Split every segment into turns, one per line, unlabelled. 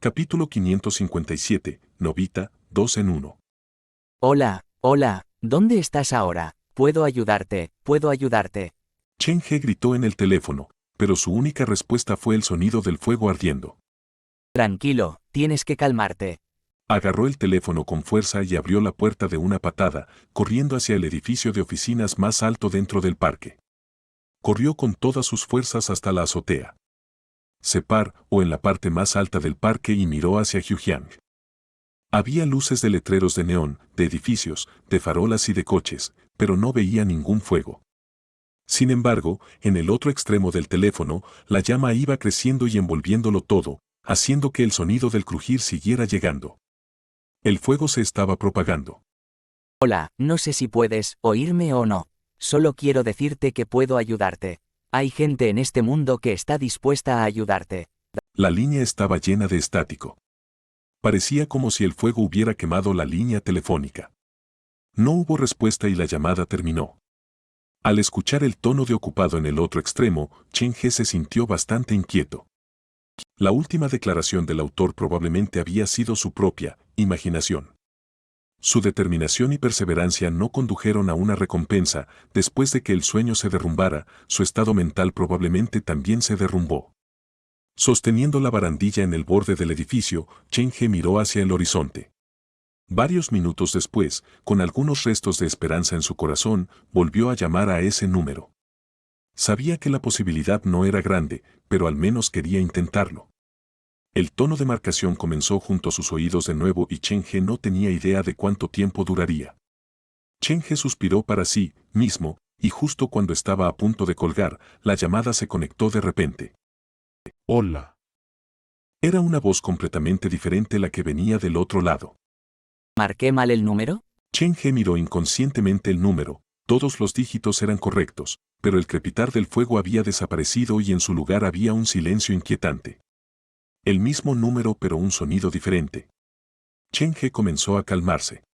Capítulo 557, Novita, 2 en 1.
Hola, ¿dónde estás ahora? Puedo ayudarte.
Chen He gritó en el teléfono, pero su única respuesta fue el sonido del fuego ardiendo.
Tranquilo, tienes que calmarte.
Agarró el teléfono con fuerza y abrió la puerta de una patada, corriendo hacia el edificio de oficinas más alto dentro del parque. Corrió con todas sus fuerzas hasta la azotea. Se paró en la parte más alta del parque y miró hacia Hyuhyang. Había luces de letreros de neón, de edificios, de farolas y de coches, pero no veía ningún fuego. Sin embargo, en el otro extremo del teléfono, la llama iba creciendo y envolviéndolo todo, haciendo que el sonido del crujir siguiera llegando. El fuego se estaba propagando.
Hola, no sé si puedes oírme o no. Solo quiero decirte que puedo ayudarte. Hay gente en este mundo que está dispuesta a ayudarte.
La línea estaba llena de estático. Parecía como si el fuego hubiera quemado la línea telefónica. No hubo respuesta y la llamada terminó. Al escuchar el tono de ocupado en el otro extremo, Chen He se sintió bastante inquieto. La última declaración del autor probablemente había sido su propia imaginación. Su determinación y perseverancia no condujeron a una recompensa. Después de que el sueño se derrumbara, su estado mental probablemente también se derrumbó. Sosteniendo la barandilla en el borde del edificio, Chen He miró hacia el horizonte. Varios minutos después, con algunos restos de esperanza en su corazón, volvió a llamar a ese número. Sabía que la posibilidad no era grande, pero al menos quería intentarlo. El tono de marcación comenzó junto a sus oídos de nuevo y Chen He no tenía idea de cuánto tiempo duraría. Chen He suspiró para sí mismo, y justo cuando estaba a punto de colgar, la llamada se conectó de repente.
Hola.
Era una voz completamente diferente la que venía del otro lado.
¿Marqué mal el número?
Chen He miró inconscientemente el número, todos los dígitos eran correctos, pero el crepitar del fuego había desaparecido y en su lugar había un silencio inquietante. El mismo número pero un sonido diferente. Chen He comenzó a calmarse.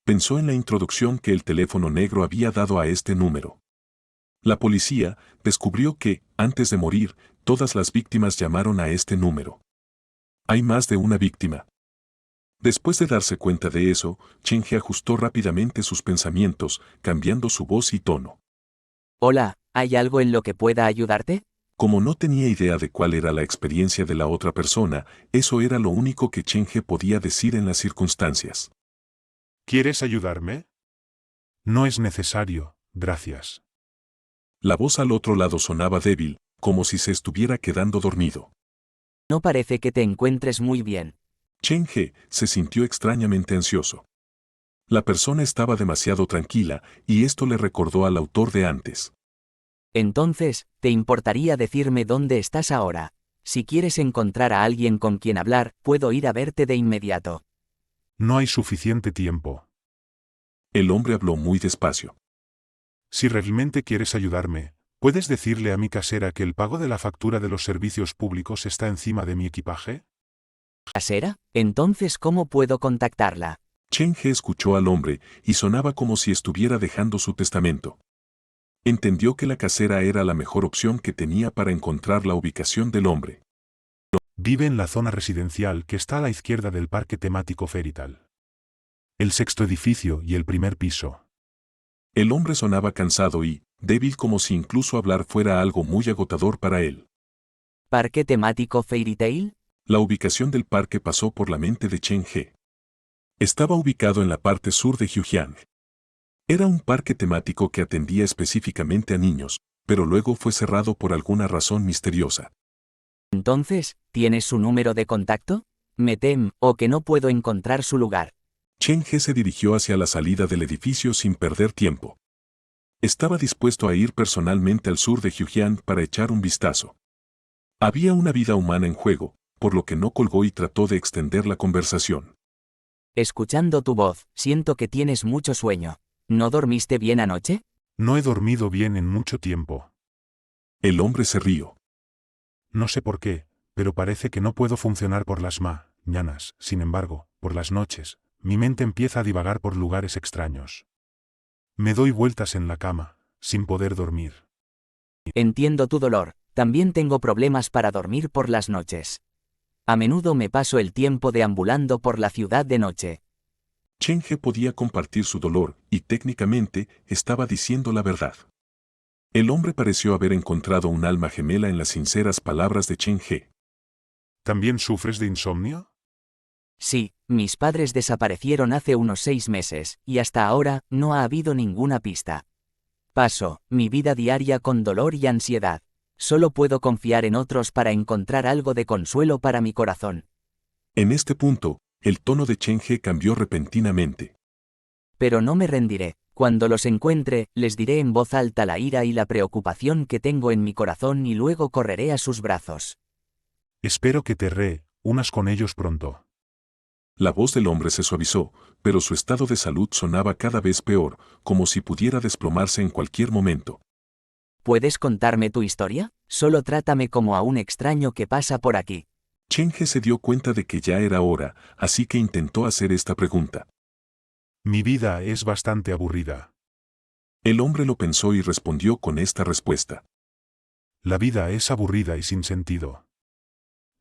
Pensó en la introducción que el teléfono negro había dado a este número. La policía descubrió que, antes de morir, todas las víctimas llamaron a este número. Hay más de una víctima. Después de darse cuenta de eso, Chen He ajustó rápidamente sus pensamientos, cambiando su voz y tono.
Hola, ¿hay algo en lo que pueda ayudarte?
Como no tenía idea de cuál era la experiencia de la otra persona, eso era lo único que Chen He podía decir en las circunstancias.
¿Quieres ayudarme? No es necesario, gracias.
La voz al otro lado sonaba débil, como si se estuviera quedando dormido.
No parece que te encuentres muy bien.
Chen He se sintió extrañamente ansioso. La persona estaba demasiado tranquila, y esto le recordó al autor de antes.
Entonces, ¿te importaría decirme dónde estás ahora? Si quieres encontrar a alguien con quien hablar, puedo ir a verte de inmediato.
No hay suficiente tiempo.
El hombre habló muy despacio.
Si realmente quieres ayudarme, ¿puedes decirle a mi casera que el pago de la factura de los servicios públicos está encima de mi equipaje?
¿Casera? Entonces, ¿cómo puedo contactarla?
Chen He escuchó al hombre y sonaba como si estuviera dejando su testamento. Entendió que la casera era la mejor opción que tenía para encontrar la ubicación del hombre.
Vive en la zona residencial que está a la izquierda del parque temático Ferital. El sexto edificio y el primer piso.
El hombre sonaba cansado y, débil como si incluso hablar fuera algo muy agotador para él.
¿Parque temático Fairy Tail?
La ubicación del parque pasó por la mente de Chen He. Estaba ubicado en la parte sur de Hyuhyang. Era un parque temático que atendía específicamente a niños, pero luego fue cerrado por alguna razón misteriosa.
Entonces, ¿tienes su número de contacto? Me temo que no puedo encontrar su lugar.
Chen He se dirigió hacia la salida del edificio sin perder tiempo. Estaba dispuesto a ir personalmente al sur de Hyuhyang para echar un vistazo. Había una vida humana en juego, por lo que no colgó y trató de extender la conversación.
Escuchando tu voz, siento que tienes mucho sueño. ¿No dormiste bien anoche?
No he dormido bien en mucho tiempo.
El hombre se rió.
No sé por qué, pero parece que no puedo funcionar por las mañanas. Sin embargo, por las noches, mi mente empieza a divagar por lugares extraños. Me doy vueltas en la cama, sin poder dormir.
Entiendo tu dolor. También tengo problemas para dormir por las noches. A menudo me paso el tiempo deambulando por la ciudad de noche.
Chen He podía compartir su dolor y técnicamente estaba diciendo la verdad. El hombre pareció haber encontrado un alma gemela en las sinceras palabras de Chen He.
¿También sufres de insomnio?
Sí, mis padres desaparecieron hace unos 6 meses, y hasta ahora no ha habido ninguna pista. Paso mi vida diaria con dolor y ansiedad. Solo puedo confiar en otros para encontrar algo de consuelo para mi corazón.
En este punto, el tono de Chen He cambió repentinamente.
Pero no me rendiré. Cuando los encuentre, les diré en voz alta la ira y la preocupación que tengo en mi corazón y luego correré a sus brazos.
Espero que te unas con ellos pronto.
La voz del hombre se suavizó, pero su estado de salud sonaba cada vez peor, como si pudiera desplomarse en cualquier momento.
¿Puedes contarme tu historia? Solo trátame como a un extraño que pasa por aquí.
Chen He se dio cuenta de que ya era hora, así que intentó hacer esta pregunta.
Mi vida es bastante aburrida.
El hombre lo pensó y respondió con esta respuesta.
La vida es aburrida y sin sentido.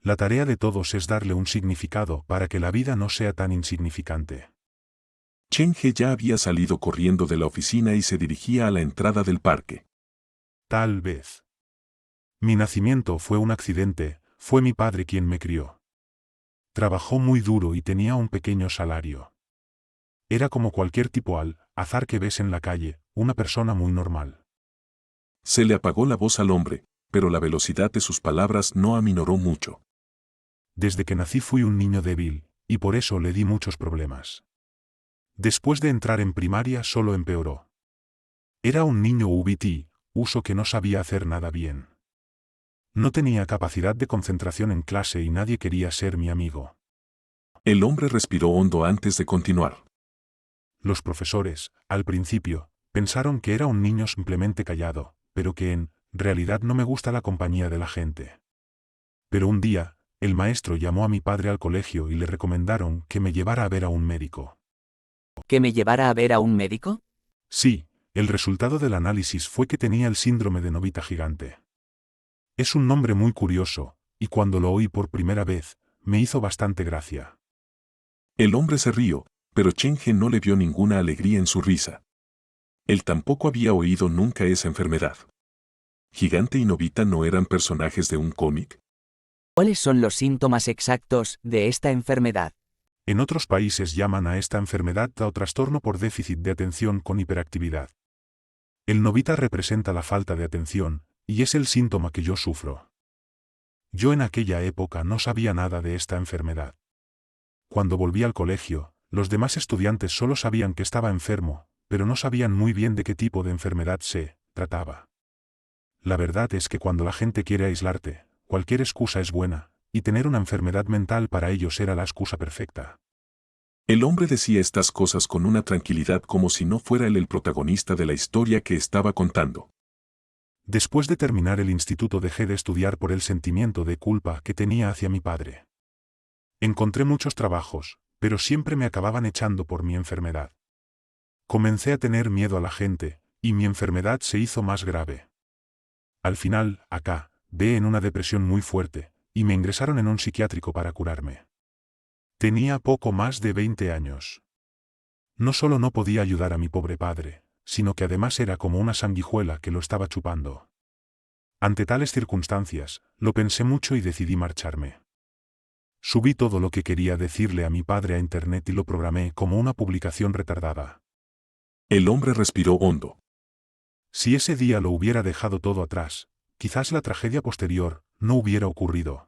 La tarea de todos es darle un significado para que la vida no sea tan insignificante.
Chen He ya había salido corriendo de la oficina y se dirigía a la entrada del parque.
Tal vez. Mi nacimiento fue un accidente, fue mi padre quien me crió. Trabajó muy duro y tenía un pequeño salario. Era como cualquier tipo al azar que ves en la calle, una persona muy normal.
Se le apagó la voz al hombre, pero la velocidad de sus palabras no aminoró mucho.
Desde que nací fui un niño débil, y por eso le di muchos problemas. Después de entrar en primaria solo empeoró. Era un niño UBT, uso que no sabía hacer nada bien. No tenía capacidad de concentración en clase y nadie quería ser mi amigo.
El hombre respiró hondo antes de continuar.
Los profesores, al principio, pensaron que era un niño simplemente callado, pero que en realidad no me gusta la compañía de la gente. Pero un día, el maestro llamó a mi padre al colegio y le recomendaron que me llevara a ver a un médico.
¿Que me llevara a ver a un médico?
Sí, el resultado del análisis fue que tenía el síndrome de Nobita gigante. Es un nombre muy curioso, y cuando lo oí por primera vez, me hizo bastante gracia.
El hombre se rió, pero Chen He no le vio ninguna alegría en su risa. Él tampoco había oído nunca esa enfermedad. ¿Gigante y Nobita no eran personajes de un cómic?
¿Cuáles son los síntomas exactos de esta enfermedad?
En otros países llaman a esta enfermedad o trastorno por déficit de atención con hiperactividad. El Nobita representa la falta de atención, y es el síntoma que yo sufro. Yo en aquella época no sabía nada de esta enfermedad. Cuando volví al colegio, los demás estudiantes solo sabían que estaba enfermo, pero no sabían muy bien de qué tipo de enfermedad se trataba. La verdad es que cuando la gente quiere aislarte, cualquier excusa es buena, y tener una enfermedad mental para ellos era la excusa perfecta.
El hombre decía estas cosas con una tranquilidad como si no fuera él el protagonista de la historia que estaba contando.
Después de terminar el instituto dejé de estudiar por el sentimiento de culpa que tenía hacia mi padre. Encontré muchos trabajos, pero siempre me acababan echando por mi enfermedad. Comencé a tener miedo a la gente, y mi enfermedad se hizo más grave. Al final, acabé en una depresión muy fuerte, y me ingresaron en un psiquiátrico para curarme. Tenía poco más de 20 años. No solo no podía ayudar a mi pobre padre, sino que además era como una sanguijuela que lo estaba chupando. Ante tales circunstancias, lo pensé mucho y decidí marcharme. Subí todo lo que quería decirle a mi padre a internet y lo programé como una publicación retardada.
El hombre respiró hondo.
Si ese día lo hubiera dejado todo atrás, quizás la tragedia posterior no hubiera ocurrido.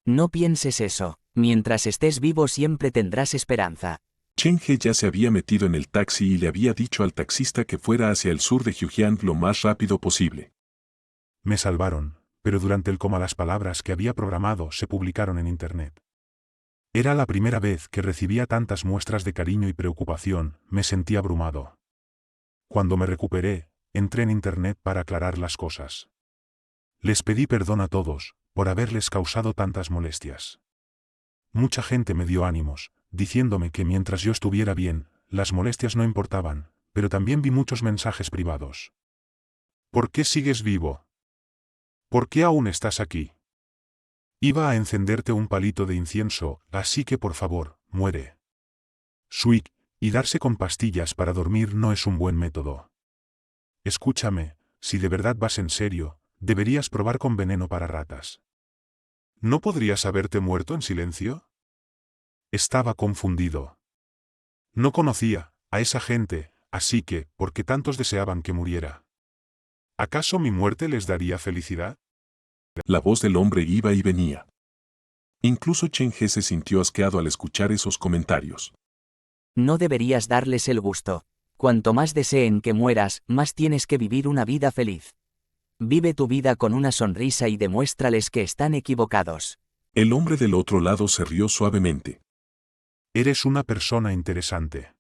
No pienses eso. Mientras estés vivo siempre tendrás esperanza.
Chen He ya se había metido en el taxi y le había dicho al taxista que fuera hacia el sur de Fujian lo más rápido posible.
Me salvaron, pero durante el coma las palabras que había programado se publicaron en internet. Era la primera vez que recibía tantas muestras de cariño y preocupación, me sentí abrumado. Cuando me recuperé, entré en internet para aclarar las cosas. Les pedí perdón a todos, por haberles causado tantas molestias. Mucha gente me dio ánimos, diciéndome que mientras yo estuviera bien, las molestias no importaban, pero también vi muchos mensajes privados. ¿Por qué sigues vivo? ¿Por qué aún estás aquí? Iba a encenderte un palito de incienso, así que por favor, muere. Sweet, y darse con pastillas para dormir no es un buen método. Escúchame, si de verdad vas en serio, deberías probar con veneno para ratas. ¿No podrías haberte muerto en silencio? Estaba confundido. No conocía a esa gente, así que, ¿por qué tantos deseaban que muriera? ¿Acaso mi muerte les daría felicidad?
La voz del hombre iba y venía. Incluso Chen He se sintió asqueado al escuchar esos comentarios.
No deberías darles el gusto. Cuanto más deseen que mueras, más tienes que vivir una vida feliz. Vive tu vida con una sonrisa y demuéstrales que están equivocados.
El hombre del otro lado se rió suavemente.
Eres una persona interesante.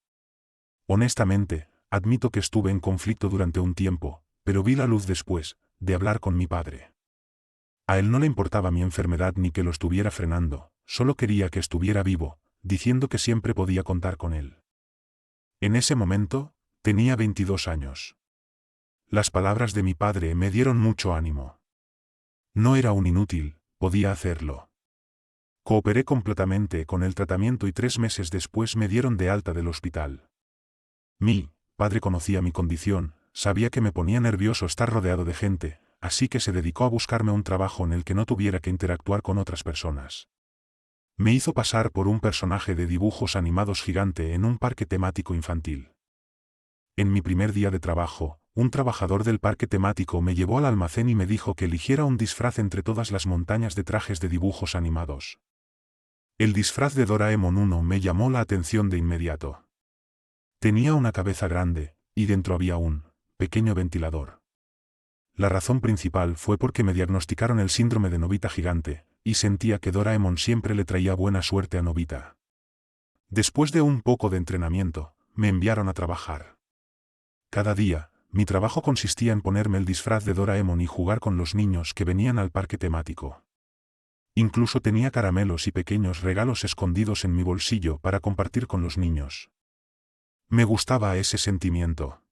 Honestamente, admito que estuve en conflicto durante un tiempo, pero vi la luz después de hablar con mi padre. A él no le importaba mi enfermedad ni que lo estuviera frenando, solo quería que estuviera vivo, diciendo que siempre podía contar con él. En ese momento, tenía 22 años. Las palabras de mi padre me dieron mucho ánimo. No era un inútil, podía hacerlo. Cooperé completamente con el tratamiento y 3 meses después me dieron de alta del hospital. Mi padre conocía mi condición, sabía que me ponía nervioso estar rodeado de gente, así que se dedicó a buscarme un trabajo en el que no tuviera que interactuar con otras personas. Me hizo pasar por un personaje de dibujos animados gigante en un parque temático infantil. En mi primer día de trabajo, un trabajador del parque temático me llevó al almacén y me dijo que eligiera un disfraz entre todas las montañas de trajes de dibujos animados. El disfraz de Doraemon 1 me llamó la atención de inmediato. Tenía una cabeza grande, y dentro había un pequeño ventilador. La razón principal fue porque me diagnosticaron el síndrome de Nobita gigante, y sentía que Doraemon siempre le traía buena suerte a Nobita. Después de un poco de entrenamiento, me enviaron a trabajar. Cada día, mi trabajo consistía en ponerme el disfraz de Doraemon y jugar con los niños que venían al parque temático. Incluso tenía caramelos y pequeños regalos escondidos en mi bolsillo para compartir con los niños. Me gustaba ese sentimiento.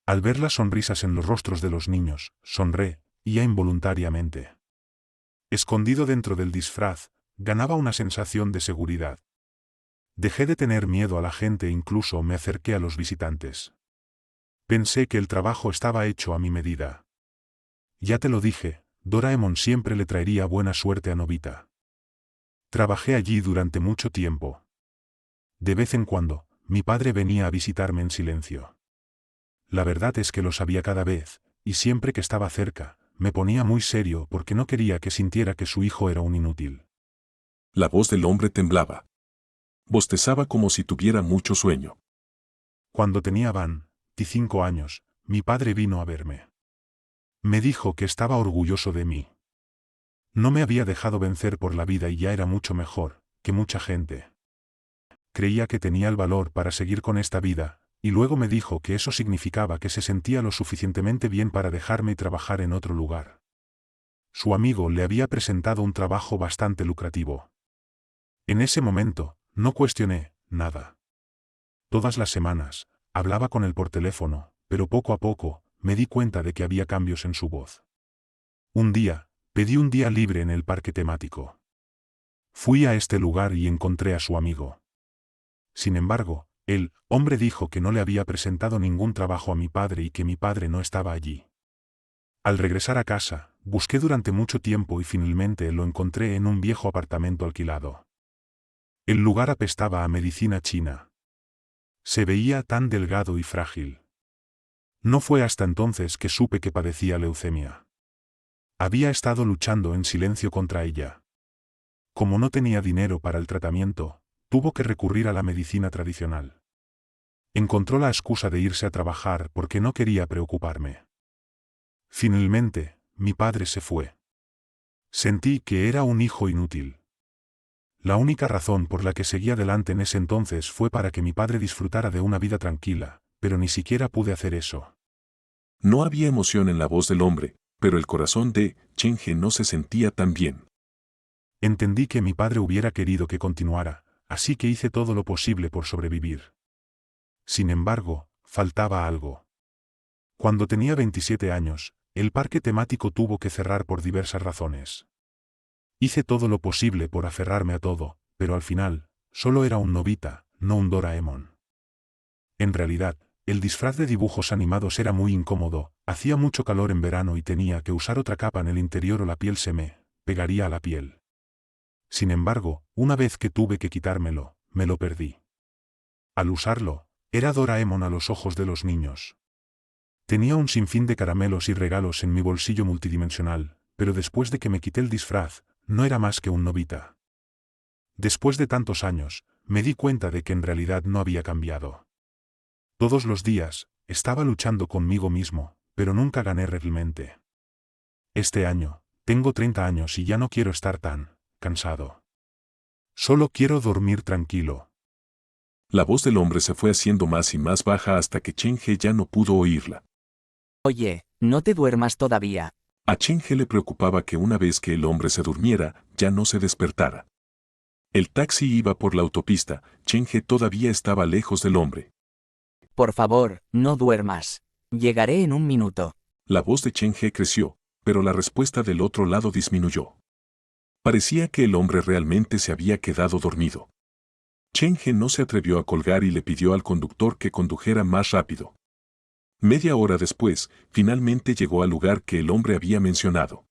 Al ver las sonrisas en los rostros de los niños, sonreía involuntariamente. Escondido dentro del disfraz, ganaba una sensación de seguridad. Dejé de tener miedo a la gente e incluso me acerqué a los visitantes. Pensé que el trabajo estaba hecho a mi medida. Ya te lo dije, Doraemon siempre le traería buena suerte a Nobita. Trabajé allí durante mucho tiempo. De vez en cuando, mi padre venía a visitarme en silencio. La verdad es que lo sabía cada vez, y siempre que estaba cerca, me ponía muy serio porque no quería que sintiera que su hijo era un inútil.
La voz del hombre temblaba. Bostezaba como si tuviera mucho sueño.
Cuando tenía 25 años, mi padre vino a verme. Me dijo que estaba orgulloso de mí. No me había dejado vencer por la vida y ya era mucho mejor que mucha gente. Creía que tenía el valor para seguir con esta vida, y luego me dijo que eso significaba que se sentía lo suficientemente bien para dejarme y trabajar en otro lugar. Su amigo le había presentado un trabajo bastante lucrativo. En ese momento, no cuestioné nada. Todas las semanas, hablaba con él por teléfono, pero poco a poco, me di cuenta de que había cambios en su voz. Un día, pedí un día libre en el parque temático. Fui a este lugar y encontré a su amigo. Sin embargo, el hombre dijo que no le había presentado ningún trabajo a mi padre y que mi padre no estaba allí. Al regresar a casa, busqué durante mucho tiempo y finalmente lo encontré en un viejo apartamento alquilado. El lugar apestaba a medicina china. Se veía tan delgado y frágil. No fue hasta entonces que supe que padecía leucemia. Había estado luchando en silencio contra ella. Como no tenía dinero para el tratamiento, tuvo que recurrir a la medicina tradicional. Encontró la excusa de irse a trabajar porque no quería preocuparme. Finalmente, mi padre se fue. Sentí que era un hijo inútil. La única razón por la que seguí adelante en ese entonces fue para que mi padre disfrutara de una vida tranquila, pero ni siquiera pude hacer eso.
No había emoción en la voz del hombre, pero el corazón de Chen He no se sentía tan bien.
Entendí que mi padre hubiera querido que continuara, así que hice todo lo posible por sobrevivir. Sin embargo, faltaba algo. Cuando tenía 27 años, el parque temático tuvo que cerrar por diversas razones. Hice todo lo posible por aferrarme a todo, pero al final, solo era un Nobita, no un Doraemon. En realidad, el disfraz de dibujos animados era muy incómodo, hacía mucho calor en verano y tenía que usar otra capa en el interior o la piel se me pegaría a la piel. Sin embargo, una vez que tuve que quitármelo, me lo perdí. Al usarlo, era Doraemon a los ojos de los niños. Tenía un sinfín de caramelos y regalos en mi bolsillo multidimensional, pero después de que me quité el disfraz, no era más que un Nobita. Después de tantos años, me di cuenta de que en realidad no había cambiado. Todos los días, estaba luchando conmigo mismo, pero nunca gané realmente. Este año, tengo 30 años y ya no quiero estar tan cansado. Solo quiero dormir tranquilo.
La voz del hombre se fue haciendo más y más baja hasta que Cheng-He ya no pudo oírla.
Oye, no te duermas todavía.
A Cheng-He le preocupaba que una vez que el hombre se durmiera, ya no se despertara. El taxi iba por la autopista, Cheng-He todavía estaba lejos del hombre.
Por favor, no duermas. Llegaré en un minuto.
La voz de Cheng-He creció, pero la respuesta del otro lado disminuyó. Parecía que el hombre realmente se había quedado dormido. Cheng-He no se atrevió a colgar y le pidió al conductor que condujera más rápido. Media hora después, finalmente llegó al lugar que el hombre había mencionado.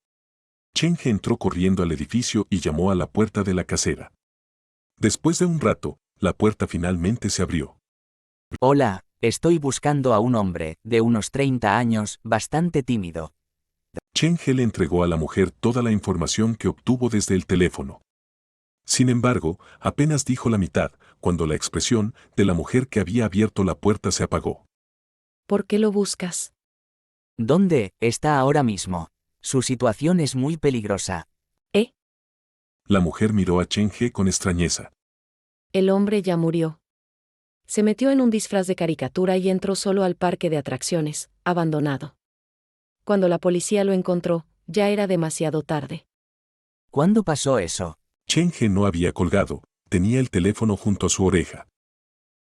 Cheng-He entró corriendo al edificio y llamó a la puerta de la casera. Después de un rato, la puerta finalmente se abrió.
Hola, estoy buscando a un hombre, de unos 30 años, bastante tímido.
Cheng-He le entregó a la mujer toda la información que obtuvo desde el teléfono. Sin embargo, apenas dijo la mitad, cuando la expresión de la mujer que había abierto la puerta se apagó.
¿Por qué lo buscas?
¿Dónde está ahora mismo? Su situación es muy peligrosa.
La mujer miró a Cheng-He con extrañeza.
El hombre ya murió. Se metió en un disfraz de caricatura y entró solo al parque de atracciones, abandonado. Cuando la policía lo encontró, ya era demasiado tarde.
¿Cuándo pasó eso?
Cheng-He no había colgado, tenía el teléfono junto a su oreja.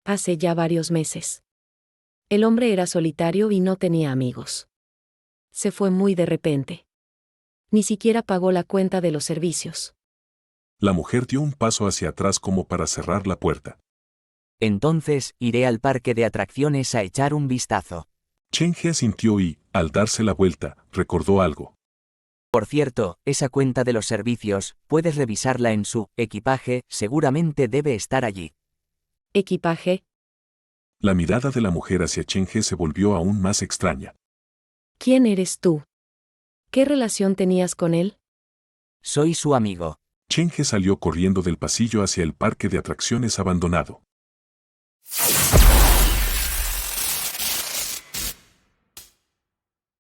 Hace ya varios meses. El hombre era solitario y no tenía amigos. Se fue muy de repente. Ni siquiera pagó la cuenta de los servicios.
La mujer dio un paso hacia atrás como para cerrar la puerta.
Entonces, iré al parque de atracciones a echar un vistazo.
Cheng-He asintió y, al darse la vuelta, recordó algo.
Por cierto, esa cuenta de los servicios, puedes revisarla en su equipaje, seguramente debe estar allí.
¿Equipaje?
La mirada de la mujer hacia Cheng-He se volvió aún más extraña.
¿Quién eres tú? ¿Qué relación tenías con él?
Soy su amigo.
Cheng-He salió corriendo del pasillo hacia el parque de atracciones abandonado.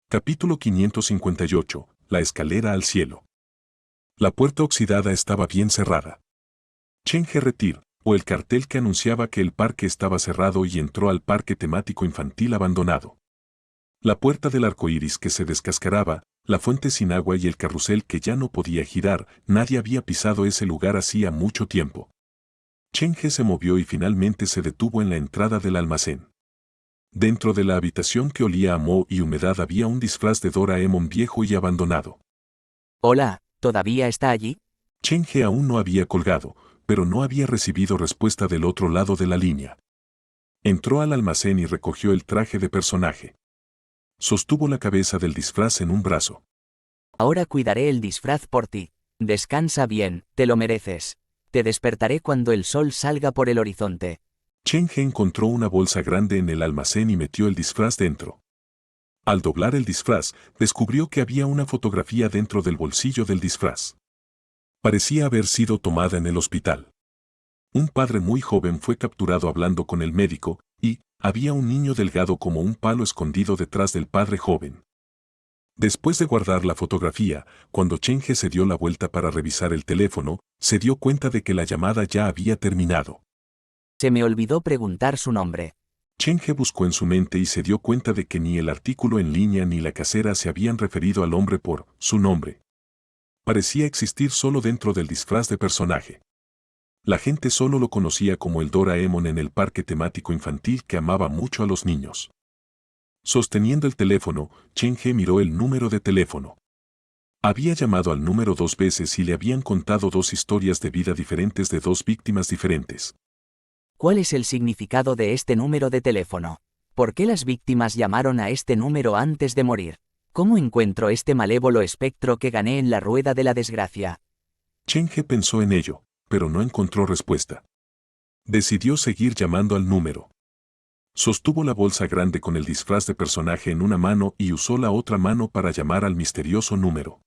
Capítulo 558. La escalera al cielo. La puerta oxidada estaba bien cerrada. Cheng-He retiró el cartel que anunciaba que el parque estaba cerrado y entró al parque temático infantil abandonado. La puerta del arco iris que se descascaraba, la fuente sin agua y el carrusel que ya no podía girar, nadie había pisado ese lugar hacía mucho tiempo. Cheng-He se movió y finalmente se detuvo en la entrada del almacén. Dentro de la habitación que olía a moho y humedad había un disfraz de Doraemon viejo y abandonado.
Hola, ¿todavía está allí?
Cheng-He aún no había colgado, pero no había recibido respuesta del otro lado de la línea. Entró al almacén y recogió el traje de personaje. Sostuvo la cabeza del disfraz en un brazo.
Ahora cuidaré el disfraz por ti. Descansa bien, te lo mereces. Te despertaré cuando el sol salga por el horizonte.
Cheng-He encontró una bolsa grande en el almacén y metió el disfraz dentro. Al doblar el disfraz, descubrió que había una fotografía dentro del bolsillo del disfraz. Parecía haber sido tomada en el hospital. Un padre muy joven fue capturado hablando con el médico, y había un niño delgado como un palo escondido detrás del padre joven. Después de guardar la fotografía, cuando Cheng-He se dio la vuelta para revisar el teléfono, se dio cuenta de que la llamada ya había terminado.
Se me olvidó preguntar su nombre.
Cheng-He buscó en su mente y se dio cuenta de que ni el artículo en línea ni la casera se habían referido al hombre por su nombre. Parecía existir solo dentro del disfraz de personaje. La gente solo lo conocía como el Doraemon en el parque temático infantil que amaba mucho a los niños. Sosteniendo el teléfono, Cheng-He miró el número de teléfono. Había llamado al número 2 veces y le habían contado 2 historias de vida diferentes de 2 víctimas diferentes.
¿Cuál es el significado de este número de teléfono? ¿Por qué las víctimas llamaron a este número antes de morir? ¿Cómo encuentro este malévolo espectro que gané en la rueda de la desgracia?
Chen He pensó en ello, pero no encontró respuesta. Decidió seguir llamando al número. Sostuvo la bolsa grande con el disfraz de personaje en una mano y usó la otra mano para llamar al misterioso número.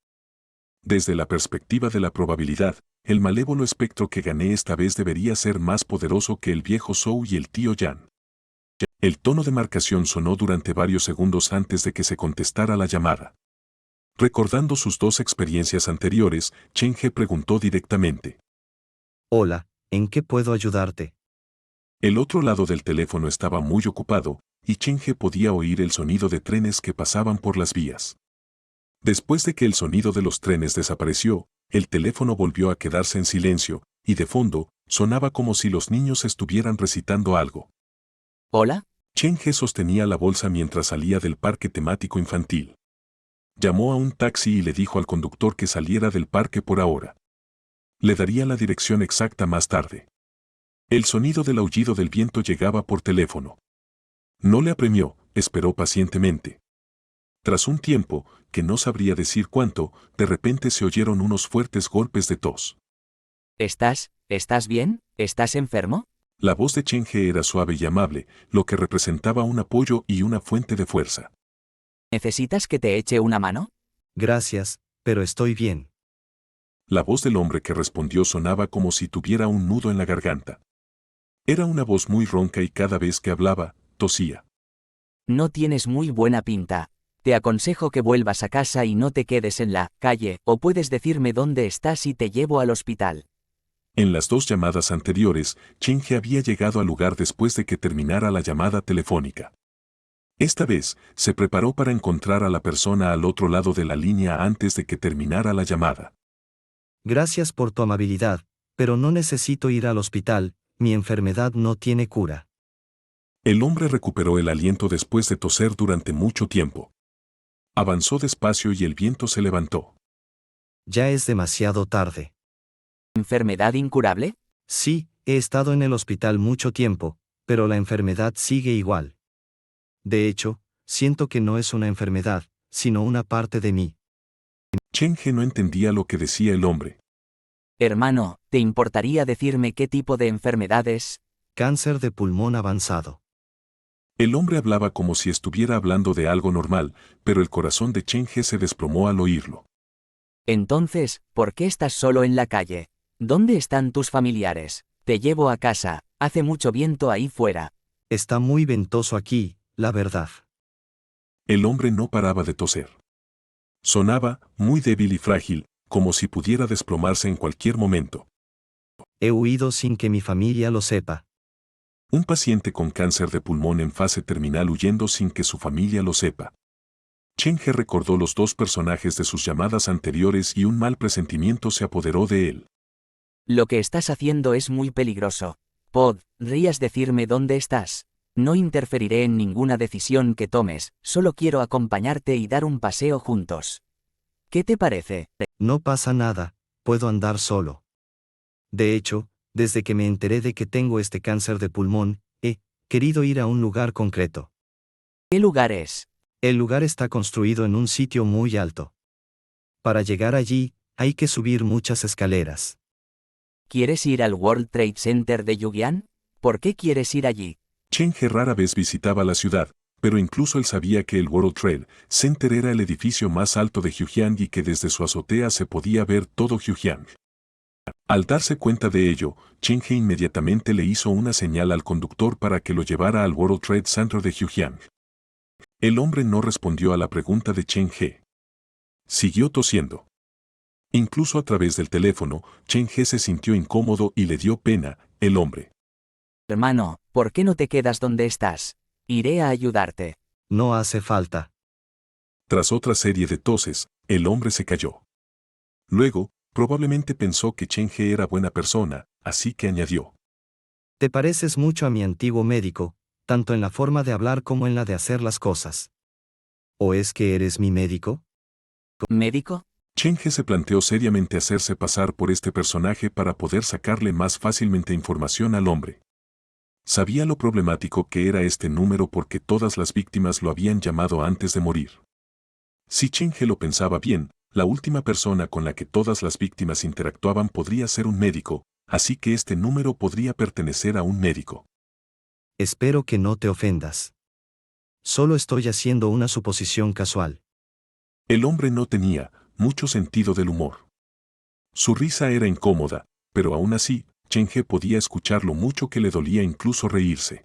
Desde la perspectiva de la probabilidad, el malévolo espectro que gané esta vez debería ser más poderoso que el viejo Zhou y el tío Yan. El tono de marcación sonó durante varios segundos antes de que se contestara la llamada. Recordando sus 2 experiencias anteriores, Chen He preguntó directamente.
Hola, ¿en qué puedo ayudarte?
El otro lado del teléfono estaba muy ocupado, y Chen He podía oír el sonido de trenes que pasaban por las vías. Después de que el sonido de los trenes desapareció, el teléfono volvió a quedarse en silencio, y de fondo, sonaba como si los niños estuvieran recitando algo.
¿Hola?
Chen He sostenía la bolsa mientras salía del parque temático infantil. Llamó a un taxi y le dijo al conductor que saliera del parque por ahora. Le daría la dirección exacta más tarde. El sonido del aullido del viento llegaba por teléfono. No le apremió, esperó pacientemente. Tras un tiempo, que no sabría decir cuánto, de repente se oyeron unos fuertes golpes de tos.
¿Estás bien? ¿Estás enfermo?
La voz de Chen He era suave y amable, lo que representaba un apoyo y una fuente de fuerza.
¿Necesitas que te eche una mano?
Gracias, pero estoy bien.
La voz del hombre que respondió sonaba como si tuviera un nudo en la garganta. Era una voz muy ronca y cada vez que hablaba, tosía.
No tienes muy buena pinta. Te aconsejo que vuelvas a casa y no te quedes en la calle, o puedes decirme dónde estás y te llevo al hospital.
En las 2 llamadas anteriores, Chen He había llegado al lugar después de que terminara la llamada telefónica. Esta vez, se preparó para encontrar a la persona al otro lado de la línea antes de que terminara la llamada.
Gracias por tu amabilidad, pero no necesito ir al hospital, mi enfermedad no tiene cura.
El hombre recuperó el aliento después de toser durante mucho tiempo. Avanzó despacio y el viento se levantó.
Ya es demasiado tarde.
¿Enfermedad incurable?
Sí, he estado en el hospital mucho tiempo, pero la enfermedad sigue igual. De hecho, siento que no es una enfermedad, sino una parte de mí.
Chen He no entendía lo que decía el hombre.
Hermano, ¿te importaría decirme qué tipo de enfermedad es?
Cáncer de pulmón avanzado.
El hombre hablaba como si estuviera hablando de algo normal, pero el corazón de Chen He se desplomó al oírlo.
Entonces, ¿por qué estás solo en la calle? ¿Dónde están tus familiares? Te llevo a casa, hace mucho viento ahí fuera.
Está muy ventoso aquí, la verdad.
El hombre no paraba de toser. Sonaba, muy débil y frágil, como si pudiera desplomarse en cualquier momento.
He huido sin que mi familia lo sepa.
Un paciente con cáncer de pulmón en fase terminal huyendo sin que su familia lo sepa. Chen He recordó los 2 personajes de sus llamadas anteriores y un mal presentimiento se apoderó de él.
Lo que estás haciendo es muy peligroso. ¿Podrías decirme dónde estás? No interferiré en ninguna decisión que tomes, solo quiero acompañarte y dar un paseo juntos. ¿Qué te parece?
No pasa nada, puedo andar solo. De hecho, desde que me enteré de que tengo este cáncer de pulmón, he querido ir a un lugar concreto.
¿Qué lugar es?
El lugar está construido en un sitio muy alto. Para llegar allí, hay que subir muchas escaleras.
¿Quieres ir al World Trade Center de Yugyang? ¿Por qué quieres ir allí?
Chen He rara vez visitaba la ciudad, pero incluso él sabía que el World Trade Center era el edificio más alto de Yuhyang y que desde su azotea se podía ver todo Yuhyang. Al darse cuenta de ello, Chen He inmediatamente le hizo una señal al conductor para que lo llevara al World Trade Center de Yuhyang. El hombre no respondió a la pregunta de Chen He. Siguió tosiendo. Incluso a través del teléfono, Chen He se sintió incómodo y le dio pena, el hombre.
Hermano, ¿por qué no te quedas donde estás? Iré a ayudarte.
No hace falta.
Tras otra serie de toses, el hombre se cayó. Luego, probablemente pensó que Chen He era buena persona, así que añadió.
Te pareces mucho a mi antiguo médico, tanto en la forma de hablar como en la de hacer las cosas. ¿O es que eres mi médico?
¿Médico?
Chen He se planteó seriamente hacerse pasar por este personaje para poder sacarle más fácilmente información al hombre. Sabía lo problemático que era este número porque todas las víctimas lo habían llamado antes de morir. Si Chen He lo pensaba bien, la última persona con la que todas las víctimas interactuaban podría ser un médico, así que este número podría pertenecer a un médico.
Espero que no te ofendas. Solo estoy haciendo una suposición casual.
El hombre no tenía mucho sentido del humor. Su risa era incómoda, pero aún así, Chen He podía escuchar lo mucho que le dolía incluso reírse.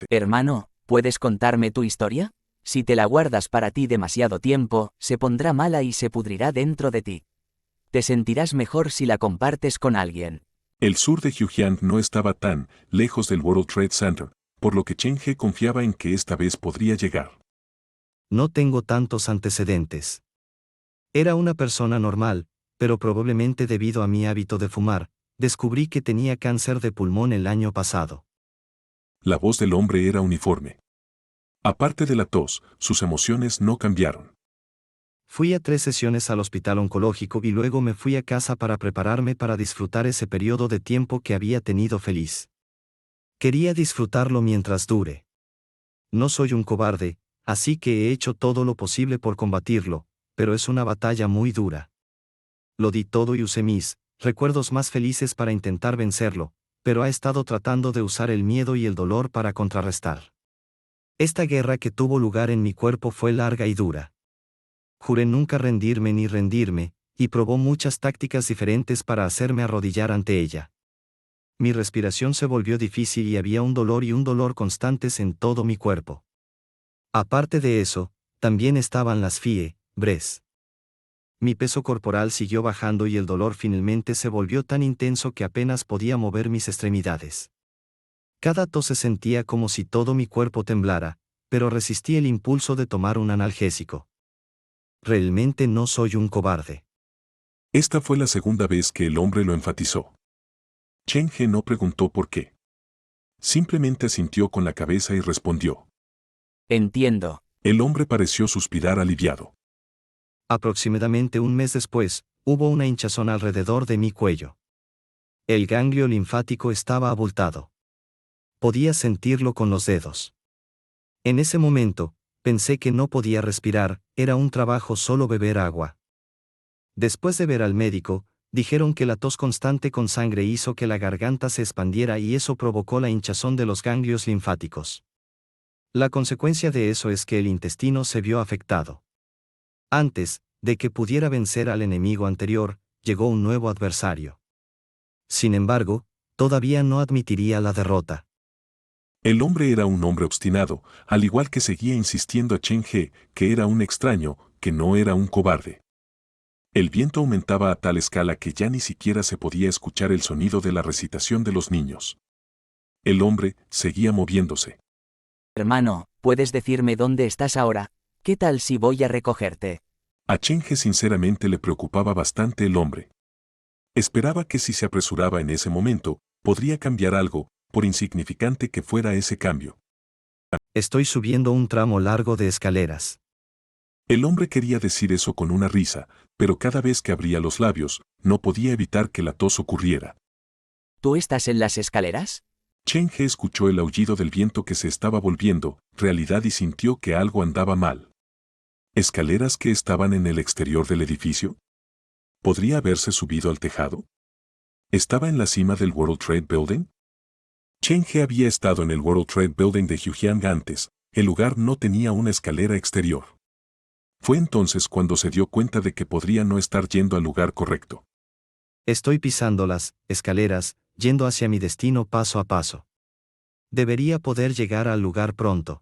Hermano, ¿puedes contarme tu historia? Si te la guardas para ti demasiado tiempo, se pondrá mala y se pudrirá dentro de ti. Te sentirás mejor si la compartes con alguien.
El sur de Jiujiang no estaba tan lejos del World Trade Center, por lo que Chen He confiaba en que esta vez podría llegar.
No tengo tantos antecedentes. Era una persona normal, pero probablemente debido a mi hábito de fumar, descubrí que tenía cáncer de pulmón el año pasado.
La voz del hombre era uniforme. Aparte de la tos, sus emociones no cambiaron.
Fui a 3 sesiones al hospital oncológico y luego me fui a casa para prepararme para disfrutar ese periodo de tiempo que había tenido feliz. Quería disfrutarlo mientras dure. No soy un cobarde, así que he hecho todo lo posible por combatirlo, pero es una batalla muy dura. Lo di todo y usé mis recuerdos más felices para intentar vencerlo, pero ha estado tratando de usar el miedo y el dolor para contrarrestar. Esta guerra que tuvo lugar en mi cuerpo fue larga y dura. Juré nunca rendirme ni rendirme, y probó muchas tácticas diferentes para hacerme arrodillar ante ella. Mi respiración se volvió difícil y había un dolor constantes en todo mi cuerpo. Aparte de eso, también estaban las fiebres. Mi peso corporal siguió bajando y el dolor finalmente se volvió tan intenso que apenas podía mover mis extremidades. Cada tos se sentía como si todo mi cuerpo temblara, pero resistí el impulso de tomar un analgésico. Realmente no soy un cobarde.
Esta fue la segunda vez que el hombre lo enfatizó. Chen He no preguntó por qué. Simplemente asintió con la cabeza y respondió.
Entiendo.
El hombre pareció suspirar aliviado.
Aproximadamente un mes después, hubo una hinchazón alrededor de mi cuello. El ganglio linfático estaba abultado. Podía sentirlo con los dedos. En ese momento, pensé que no podía respirar, era un trabajo solo beber agua. Después de ver al médico, dijeron que la tos constante con sangre hizo que la garganta se expandiera y eso provocó la hinchazón de los ganglios linfáticos. La consecuencia de eso es que el intestino se vio afectado. Antes de que pudiera vencer al enemigo anterior, llegó un nuevo adversario. Sin embargo, todavía no admitiría la derrota.
El hombre era un hombre obstinado, al igual que seguía insistiendo a Chen He, que era un extraño, que no era un cobarde. El viento aumentaba a tal escala que ya ni siquiera se podía escuchar el sonido de la recitación de los niños. El hombre seguía moviéndose.
Hermano, ¿puedes decirme dónde estás ahora? ¿Qué tal si voy a recogerte?
A Chen He sinceramente le preocupaba bastante el hombre. Esperaba que si se apresuraba en ese momento, podría cambiar algo, por insignificante que fuera ese cambio.
Estoy subiendo un tramo largo de escaleras.
El hombre quería decir eso con una risa, pero cada vez que abría los labios, no podía evitar que la tos ocurriera.
¿Tú estás en las escaleras?
Chen He escuchó el aullido del viento que se estaba volviendo realidad y sintió que algo andaba mal. ¿Escaleras que estaban en el exterior del edificio? ¿Podría haberse subido al tejado? ¿Estaba en la cima del World Trade Building? Chen He había estado en el World Trade Building de Jiujiang antes, el lugar no tenía una escalera exterior. Fue entonces cuando se dio cuenta de que podría no estar yendo al lugar correcto.
Estoy pisando las escaleras, yendo hacia mi destino paso a paso. Debería poder llegar al lugar pronto.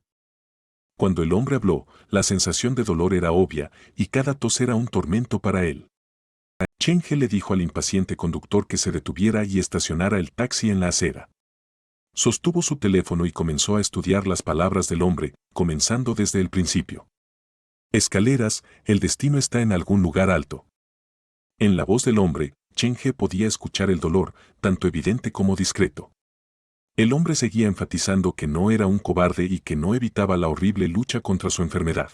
Cuando el hombre habló, la sensación de dolor era obvia, y cada tos era un tormento para él. Chen He le dijo al impaciente conductor que se detuviera y estacionara el taxi en la acera. Sostuvo su teléfono y comenzó a estudiar las palabras del hombre, comenzando desde el principio. Escaleras, el destino está en algún lugar alto. En la voz del hombre, Chen He podía escuchar el dolor, tanto evidente como discreto. El hombre seguía enfatizando que no era un cobarde y que no evitaba la horrible lucha contra su enfermedad.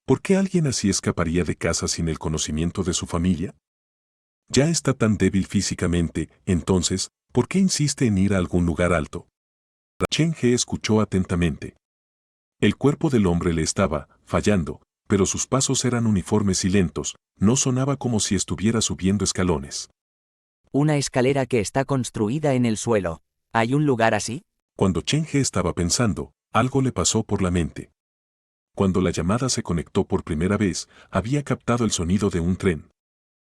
¿Por qué alguien así escaparía de casa sin el conocimiento de su familia? Ya está tan débil físicamente, entonces, ¿por qué insiste en ir a algún lugar alto? Chen He escuchó atentamente. El cuerpo del hombre le estaba fallando, pero sus pasos eran uniformes y lentos, no sonaba como si estuviera subiendo escalones.
Una escalera que está construida en el suelo. ¿Hay un lugar así?
Cuando Chen He estaba pensando, algo le pasó por la mente. Cuando la llamada se conectó por primera vez, había captado el sonido de un tren.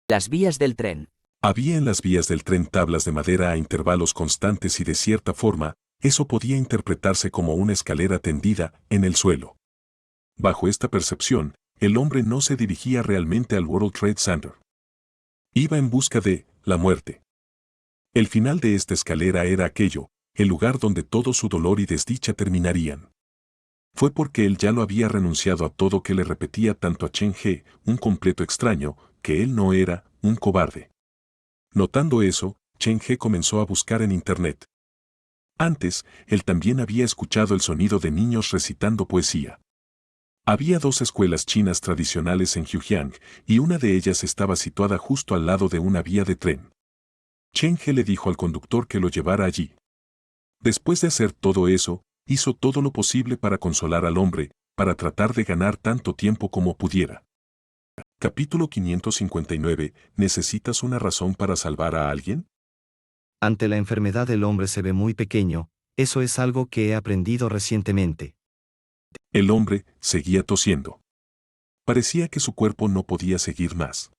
Las vías del tren.
Había en las vías del tren tablas de madera a intervalos constantes y de cierta forma, eso podía interpretarse como una escalera tendida en el suelo. Bajo esta percepción, el hombre no se dirigía realmente al World Trade Center. Iba en busca de la muerte. El final de esta escalera era aquello, el lugar donde todo su dolor y desdicha terminarían. Fue porque él ya lo había renunciado a todo que le repetía tanto a Chen He, un completo extraño, que él no era un cobarde. Notando eso, Chen He comenzó a buscar en Internet. Antes, él también había escuchado el sonido de niños recitando poesía. Había 2 escuelas chinas tradicionales en Hyujiang, y una de ellas estaba situada justo al lado de una vía de tren. Chen He le dijo al conductor que lo llevara allí. Después de hacer todo eso, hizo todo lo posible para consolar al hombre, para tratar de ganar tanto tiempo como pudiera. Capítulo 559. ¿Necesitas una razón para salvar a alguien?
Ante la enfermedad el hombre se ve muy pequeño, eso es algo que he aprendido recientemente.
El hombre seguía tosiendo. Parecía que su cuerpo no podía seguir más.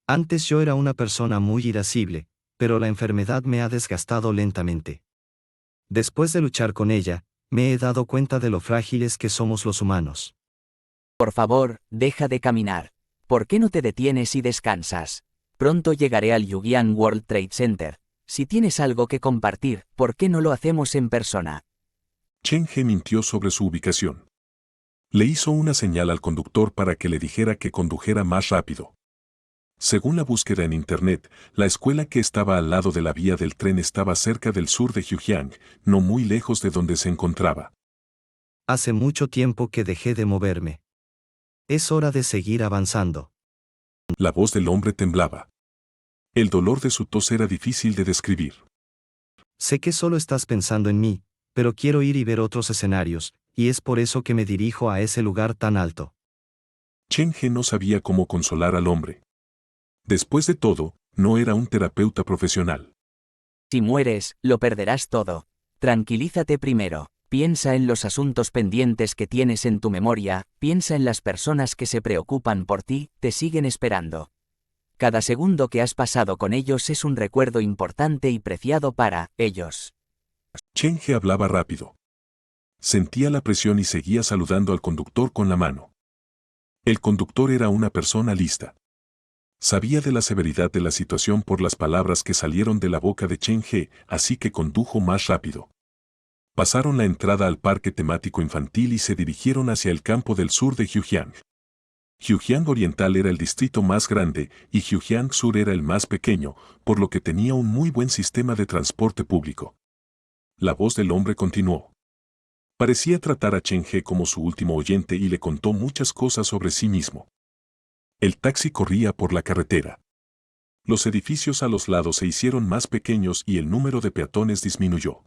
Antes yo era una persona muy irascible, pero la enfermedad me ha desgastado lentamente. Después de luchar con ella, me he dado cuenta de lo frágiles que somos los humanos.
Por favor, deja de caminar. ¿Por qué no te detienes y descansas? Pronto llegaré al Yugian World Trade Center. Si tienes algo que compartir, ¿por qué no lo hacemos en persona?
Chen He mintió sobre su ubicación. Le hizo una señal al conductor para que le dijera que condujera más rápido. Según la búsqueda en Internet, la escuela que estaba al lado de la vía del tren estaba cerca del sur de Hyujiang, no muy lejos de donde se encontraba.
Hace mucho tiempo que dejé de moverme. Es hora de seguir avanzando.
La voz del hombre temblaba. El dolor de su tos era difícil de describir.
Sé que solo estás pensando en mí, pero quiero ir y ver otros escenarios, y es por eso que me dirijo a ese lugar tan alto.
Chen He no sabía cómo consolar al hombre. Después de todo, no era un terapeuta profesional.
Si mueres, lo perderás todo. Tranquilízate primero. Piensa en los asuntos pendientes que tienes en tu memoria, piensa en las personas que se preocupan por ti, te siguen esperando. Cada segundo que has pasado con ellos es un recuerdo importante y preciado para ellos.
Chen He hablaba rápido. Sentía la presión y seguía saludando al conductor con la mano. El conductor era una persona lista. Sabía de la severidad de la situación por las palabras que salieron de la boca de Chen He, así que condujo más rápido. Pasaron la entrada al parque temático infantil y se dirigieron hacia el campo del sur de Hyujiang. Hyujiang Oriental era el distrito más grande y Hyujiang Sur era el más pequeño, por lo que tenía un muy buen sistema de transporte público. La voz del hombre continuó. Parecía tratar a Chen He como su último oyente y le contó muchas cosas sobre sí mismo. El taxi corría por la carretera. Los edificios a los lados se hicieron más pequeños y el número de peatones disminuyó.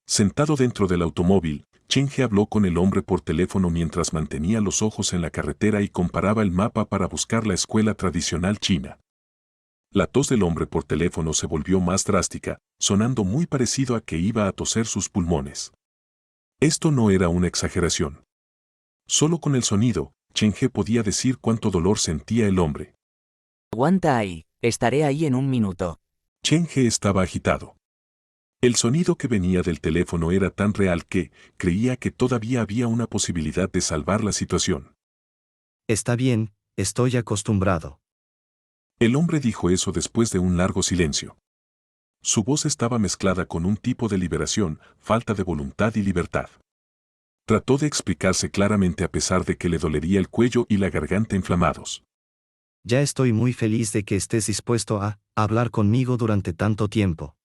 Sentado dentro del automóvil, Chen He habló con el hombre por teléfono mientras mantenía los ojos en la carretera y comparaba el mapa para buscar la escuela tradicional china. La tos del hombre por teléfono se volvió más drástica, sonando muy parecido a que iba a toser sus pulmones. Esto no era una exageración. Solo con el sonido, Chen He podía decir cuánto dolor sentía el hombre.
Aguanta ahí, estaré ahí en un minuto.
Chen He estaba agitado. El sonido que venía del teléfono era tan real que creía que todavía había una posibilidad de salvar la situación.
Está bien, estoy acostumbrado.
El hombre dijo eso después de un largo silencio. Su voz estaba mezclada con un tipo de liberación, falta de voluntad y libertad. Trató de explicarse claramente a pesar de que le dolería el cuello y la garganta inflamados.
Ya estoy muy feliz de que estés dispuesto a hablar conmigo durante tanto tiempo.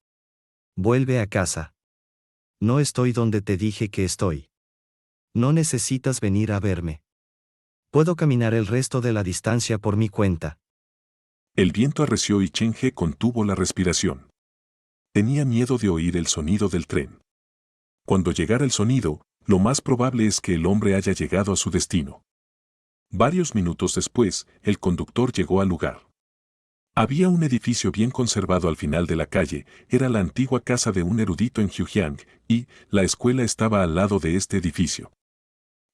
Vuelve a casa. No estoy donde te dije que estoy. No necesitas venir a verme. Puedo caminar el resto de la distancia por mi cuenta.
El viento arreció y Chen He contuvo la respiración. Tenía miedo de oír el sonido del tren. Cuando llegara el sonido, lo más probable es que el hombre haya llegado a su destino. Varios minutos después, el conductor llegó al lugar. Había un edificio bien conservado al final de la calle, era la antigua casa de un erudito en Hujiang, y la escuela estaba al lado de este edificio.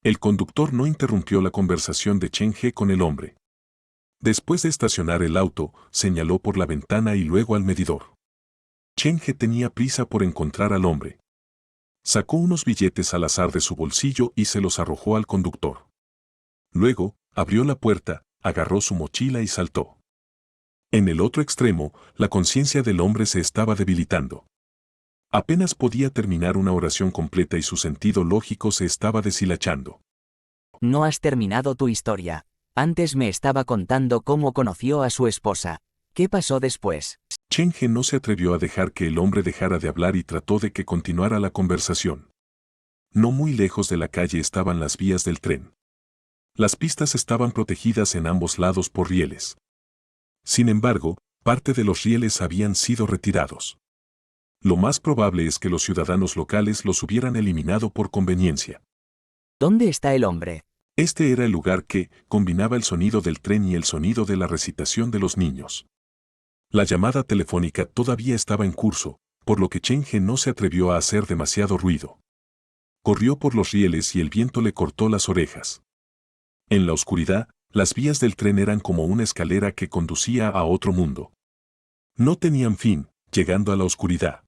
El conductor no interrumpió la conversación de Chen He con el hombre. Después de estacionar el auto, señaló por la ventana y luego al medidor. Chen He tenía prisa por encontrar al hombre. Sacó unos billetes al azar de su bolsillo y se los arrojó al conductor. Luego, abrió la puerta, agarró su mochila y saltó. En el otro extremo, la conciencia del hombre se estaba debilitando. Apenas podía terminar una oración completa y su sentido lógico se estaba deshilachando.
No has terminado tu historia. Antes me estaba contando cómo conoció a su esposa. ¿Qué pasó después?
Chen He no se atrevió a dejar que el hombre dejara de hablar y trató de que continuara la conversación. No muy lejos de la calle estaban las vías del tren. Las pistas estaban protegidas en ambos lados por rieles. Sin embargo, parte de los rieles habían sido retirados. Lo más probable es que los ciudadanos locales los hubieran eliminado por conveniencia.
¿Dónde está el hombre?
Este era el lugar que combinaba el sonido del tren y el sonido de la recitación de los niños. La llamada telefónica todavía estaba en curso, por lo que Chen He no se atrevió a hacer demasiado ruido. Corrió por los rieles y el viento le cortó las orejas. En la oscuridad, las vías del tren eran como una escalera que conducía a otro mundo. No tenían fin, llegando a la oscuridad.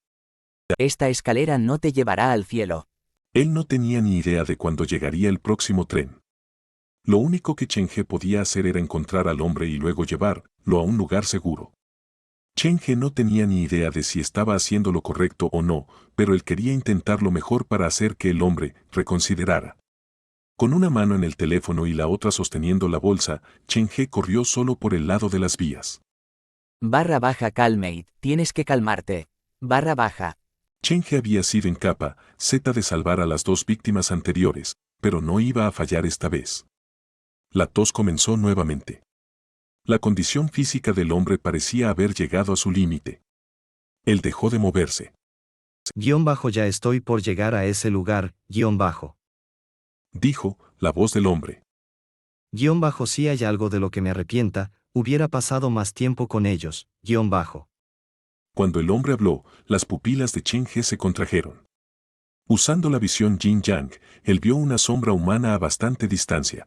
Esta escalera no te llevará al cielo.
Él no tenía ni idea de cuándo llegaría el próximo tren. Lo único que Chen He podía hacer era encontrar al hombre y luego llevarlo a un lugar seguro. Chen He no tenía ni idea de si estaba haciendo lo correcto o no, pero él quería intentar lo mejor para hacer que el hombre reconsiderara. Con una mano en el teléfono y la otra sosteniendo la bolsa, Chen He corrió solo por el lado de las vías.
_calmate, tienes que calmarte. _.
Chen He había sido incapaz de salvar a las dos víctimas anteriores, pero no iba a fallar esta vez. La tos comenzó nuevamente. La condición física del hombre parecía haber llegado a su límite. Él dejó de moverse.
Ya estoy por llegar a ese lugar,
Dijo la voz del hombre.
Si hay algo de lo que me arrepienta, hubiera pasado más tiempo con ellos,
Cuando el hombre habló, las pupilas de Chen He se contrajeron. Usando la visión Yin-Yang, él vio una sombra humana a bastante distancia.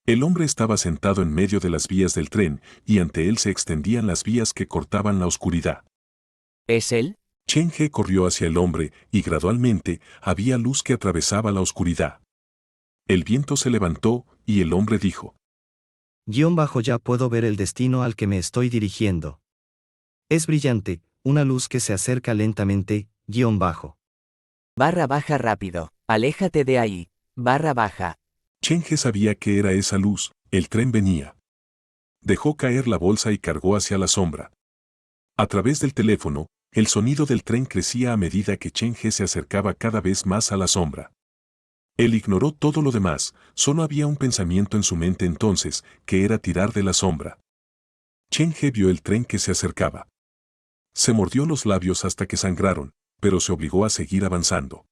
El hombre estaba sentado en medio de las vías del tren, y ante él se extendían las vías que cortaban la oscuridad.
¿Es él?
Chen He corrió hacia el hombre, y gradualmente, había luz que atravesaba la oscuridad. El viento se levantó, y el hombre dijo.
Ya puedo ver el destino al que me estoy dirigiendo. Es brillante, una luz que se acerca lentamente,
_rápido, aléjate de ahí, _.
Chen He sabía que era esa luz, el tren venía. Dejó caer la bolsa y cargó hacia la sombra. A través del teléfono, el sonido del tren crecía a medida que Chen He se acercaba cada vez más a la sombra. Él ignoró todo lo demás, solo había un pensamiento en su mente entonces, que era tirar de la sombra. Chen He vio el tren que se acercaba. Se mordió los labios hasta que sangraron, pero se obligó a seguir avanzando.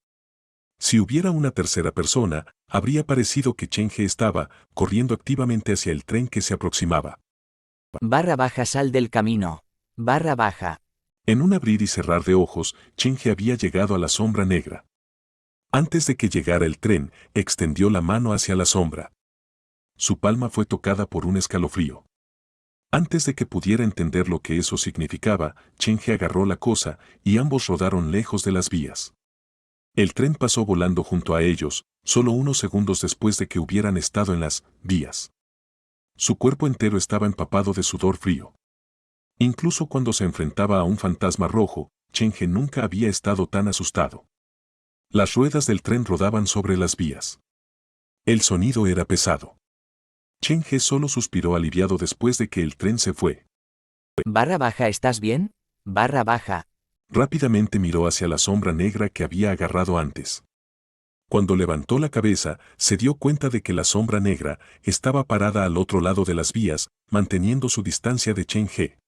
Si hubiera una tercera persona, habría parecido que Chen He estaba corriendo activamente hacia el tren que se aproximaba.
_sal del camino, _.
En un abrir y cerrar de ojos, Chen He había llegado a la sombra negra. Antes de que llegara el tren, extendió la mano hacia la sombra. Su palma fue tocada por un escalofrío. Antes de que pudiera entender lo que eso significaba, Chen He agarró la cosa, y ambos rodaron lejos de las vías. El tren pasó volando junto a ellos, solo unos segundos después de que hubieran estado en las vías. Su cuerpo entero estaba empapado de sudor frío. Incluso cuando se enfrentaba a un fantasma rojo, Chen He nunca había estado tan asustado. Las ruedas del tren rodaban sobre las vías. El sonido era pesado. Chen He solo suspiró aliviado después de que el tren se fue.
¿Estás bien?
Rápidamente miró hacia la sombra negra que había agarrado antes. Cuando levantó la cabeza, se dio cuenta de que la sombra negra estaba parada al otro lado de las vías, manteniendo su distancia de Chen He.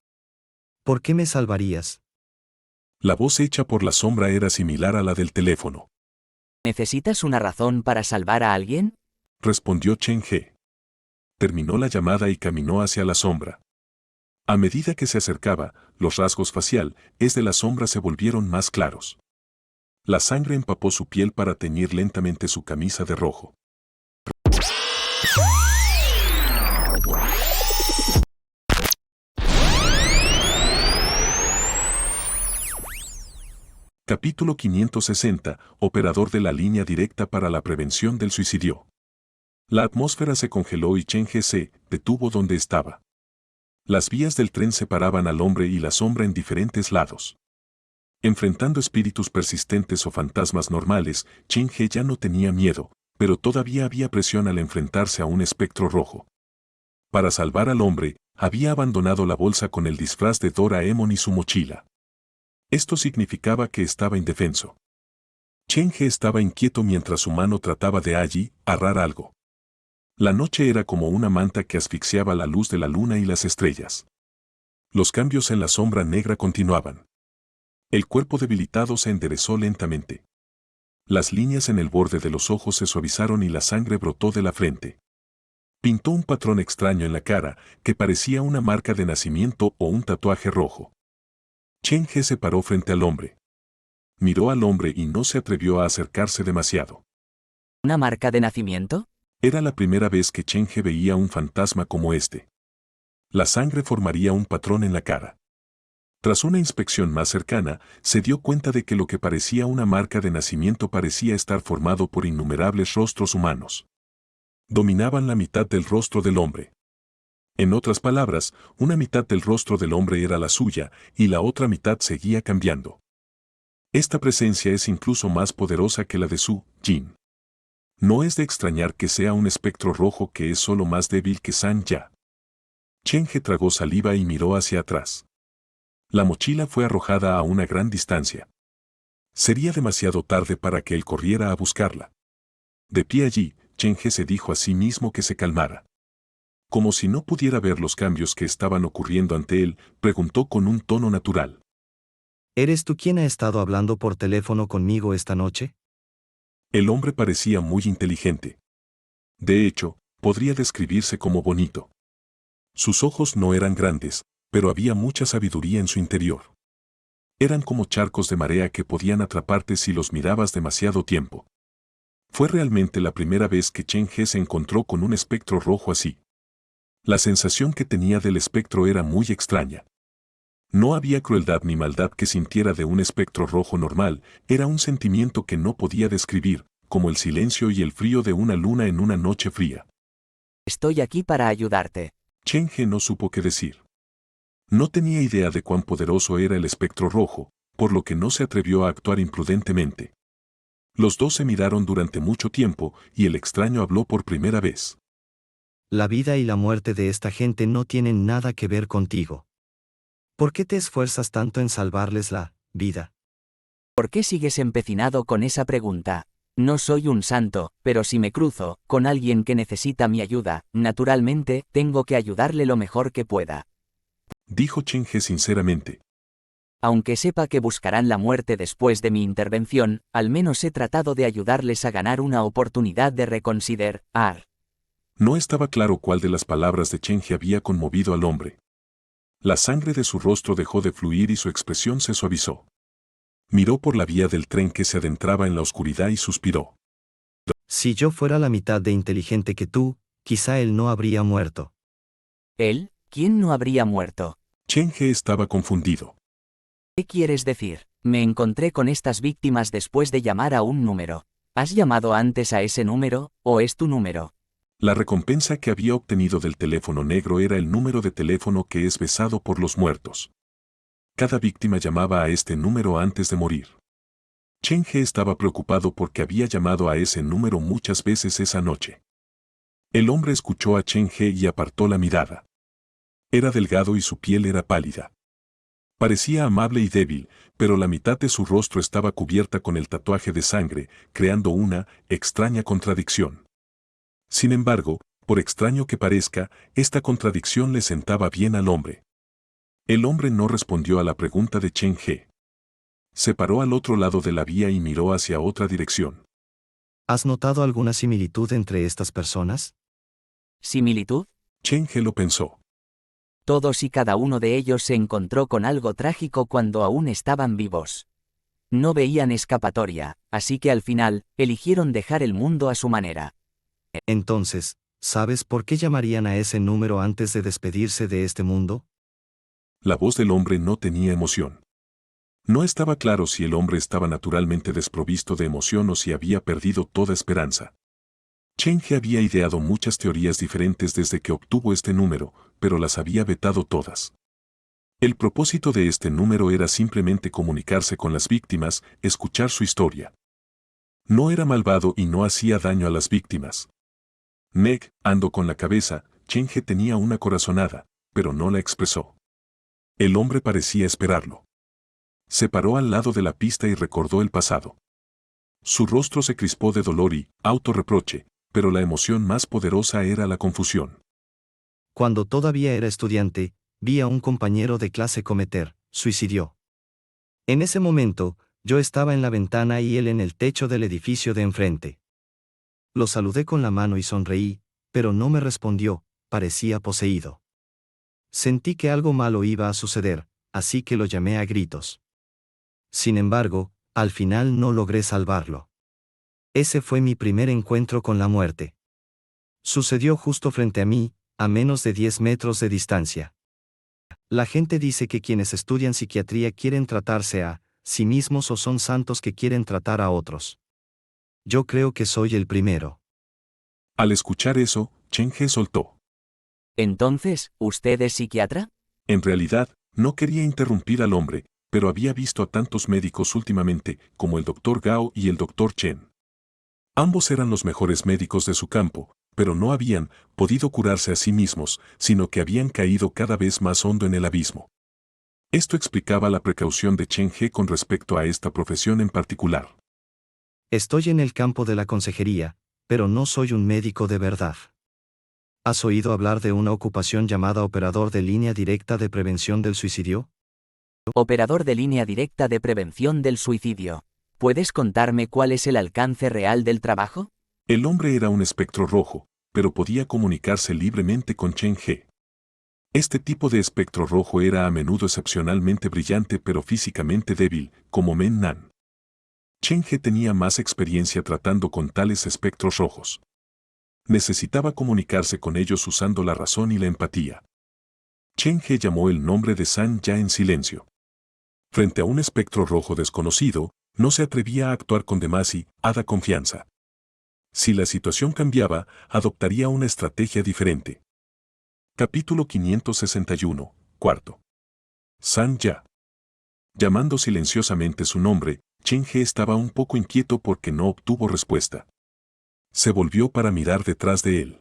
¿Por qué me salvarías?
La voz hecha por la sombra era similar a la del teléfono.
¿Necesitas una razón para salvar a alguien?
Respondió Chen He. Terminó la llamada y caminó hacia la sombra. A medida que se acercaba, los rasgos faciales de la sombra se volvieron más claros. La sangre empapó su piel para teñir lentamente su camisa de rojo. Capítulo 560. Operador de la línea directa para la prevención del suicidio. La atmósfera se congeló y Chen He se detuvo donde estaba. Las vías del tren separaban al hombre y la sombra en diferentes lados. Enfrentando espíritus persistentes o fantasmas normales, Chen He ya no tenía miedo, pero todavía había presión al enfrentarse a un espectro rojo. Para salvar al hombre, había abandonado la bolsa con el disfraz de Doraemon y su mochila. Esto significaba que estaba indefenso. Chen He estaba inquieto mientras su mano trataba de agarrar algo. La noche era como una manta que asfixiaba la luz de la luna y las estrellas. Los cambios en la sombra negra continuaban. El cuerpo debilitado se enderezó lentamente. Las líneas en el borde de los ojos se suavizaron y la sangre brotó de la frente. Pintó un patrón extraño en la cara, que parecía una marca de nacimiento o un tatuaje rojo. Chen He se paró frente al hombre. Miró al hombre y no se atrevió a acercarse demasiado.
¿Una marca de nacimiento?
Era la primera vez que Chen He veía un fantasma como este. La sangre formaría un patrón en la cara. Tras una inspección más cercana, se dio cuenta de que lo que parecía una marca de nacimiento parecía estar formado por innumerables rostros humanos. Dominaban la mitad del rostro del hombre. En otras palabras, una mitad del rostro del hombre era la suya, y la otra mitad seguía cambiando. Esta presencia es incluso más poderosa que la de Su Jin. No es de extrañar que sea un espectro rojo que es solo más débil que San Ya. Chen He tragó saliva y miró hacia atrás. La mochila fue arrojada a una gran distancia. Sería demasiado tarde para que él corriera a buscarla. De pie allí, Chen He se dijo a sí mismo que se calmara. Como si no pudiera ver los cambios que estaban ocurriendo ante él, preguntó con un tono natural.
¿Eres tú quien ha estado hablando por teléfono conmigo esta noche?
El hombre parecía muy inteligente. De hecho, podría describirse como bonito. Sus ojos no eran grandes, pero había mucha sabiduría en su interior. Eran como charcos de marea que podían atraparte si los mirabas demasiado tiempo. Fue realmente la primera vez que Chen He se encontró con un espectro rojo así. La sensación que tenía del espectro era muy extraña. No había crueldad ni maldad que sintiera de un espectro rojo normal, era un sentimiento que no podía describir, como el silencio y el frío de una luna en una noche fría.
Estoy aquí para ayudarte.
Chen He no supo qué decir. No tenía idea de cuán poderoso era el espectro rojo, por lo que no se atrevió a actuar imprudentemente. Los dos se miraron durante mucho tiempo y el extraño habló por primera vez.
La vida y la muerte de esta gente no tienen nada que ver contigo. ¿Por qué te esfuerzas tanto en salvarles la vida?
¿Por qué sigues empecinado con esa pregunta? No soy un santo, pero si me cruzo con alguien que necesita mi ayuda, naturalmente, tengo que ayudarle lo mejor que pueda.
Dijo Chen He sinceramente.
Aunque sepa que buscarán la muerte después de mi intervención, al menos he tratado de ayudarles a ganar una oportunidad de reconsiderar.
No estaba claro cuál de las palabras de Chen He había conmovido al hombre. La sangre de su rostro dejó de fluir y su expresión se suavizó. Miró por la vía del tren que se adentraba en la oscuridad y suspiró.
Si yo fuera la mitad de inteligente que tú, quizá él no habría muerto.
¿Él? ¿Quién no habría muerto?
Chen He estaba confundido.
¿Qué quieres decir? Me encontré con estas víctimas después de llamar a un número. ¿Has llamado antes a ese número, o es tu número?
La recompensa que había obtenido del teléfono negro era el número de teléfono que es besado por los muertos. Cada víctima llamaba a este número antes de morir. Chen He estaba preocupado porque había llamado a ese número muchas veces esa noche. El hombre escuchó a Chen He y apartó la mirada. Era delgado y su piel era pálida. Parecía amable y débil, pero la mitad de su rostro estaba cubierta con el tatuaje de sangre, creando una extraña contradicción. Sin embargo, por extraño que parezca, esta contradicción le sentaba bien al hombre. El hombre no respondió a la pregunta de Chen He. Se paró al otro lado de la vía y miró hacia otra dirección.
¿Has notado alguna similitud entre estas personas?
¿Similitud?
Chen He lo pensó.
Todos y cada uno de ellos se encontró con algo trágico cuando aún estaban vivos. No veían escapatoria, así que al final, eligieron dejar el mundo a su manera.
Entonces, ¿sabes por qué llamarían a ese número antes de despedirse de este mundo?
La voz del hombre no tenía emoción. No estaba claro si el hombre estaba naturalmente desprovisto de emoción o si había perdido toda esperanza. Chen He había ideado muchas teorías diferentes desde que obtuvo este número, pero las había vetado todas. El propósito de este número era simplemente comunicarse con las víctimas, escuchar su historia. No era malvado y no hacía daño a las víctimas. Ando con la cabeza, Chen He tenía una corazonada, pero no la expresó. El hombre parecía esperarlo. Se paró al lado de la pista y recordó el pasado. Su rostro se crispó de dolor y autorreproche, pero la emoción más poderosa era la confusión.
Cuando todavía era estudiante, vi a un compañero de clase cometer suicidio. En ese momento, yo estaba en la ventana y él en el techo del edificio de enfrente. Lo saludé con la mano y sonreí, pero no me respondió, parecía poseído. Sentí que algo malo iba a suceder, así que lo llamé a gritos. Sin embargo, al final no logré salvarlo. Ese fue mi primer encuentro con la muerte. Sucedió justo frente a mí, a menos de 10 metros de distancia. La gente dice que quienes estudian psiquiatría quieren tratarse a sí mismos o son santos que quieren tratar a otros. Yo creo que soy el primero.
Al escuchar eso, Chen He soltó.
Entonces, ¿usted es psiquiatra?
En realidad, no quería interrumpir al hombre, pero había visto a tantos médicos últimamente, como el Dr. Gao y el Dr. Chen. Ambos eran los mejores médicos de su campo, pero no habían podido curarse a sí mismos, sino que habían caído cada vez más hondo en el abismo. Esto explicaba la precaución de Chen He con respecto a esta profesión en particular.
Estoy en el campo de la consejería, pero no soy un médico de verdad. ¿Has oído hablar de una ocupación llamada operador de línea directa de prevención del suicidio?
Operador de línea directa de prevención del suicidio. ¿Puedes contarme cuál es el alcance real del trabajo?
El hombre era un espectro rojo, pero podía comunicarse libremente con Chen He. Este tipo de espectro rojo era a menudo excepcionalmente brillante pero físicamente débil, como Men Nan. Chen He tenía más experiencia tratando con tales espectros rojos. Necesitaba comunicarse con ellos usando la razón y la empatía. Chen He llamó el nombre de San Ya en silencio. Frente a un espectro rojo desconocido, no se atrevía a actuar con demasiada confianza. Si la situación cambiaba, adoptaría una estrategia diferente. Capítulo 561, cuarto. San Ya. Llamando silenciosamente su nombre, Chen He estaba un poco inquieto porque no obtuvo respuesta. Se volvió para mirar detrás de él.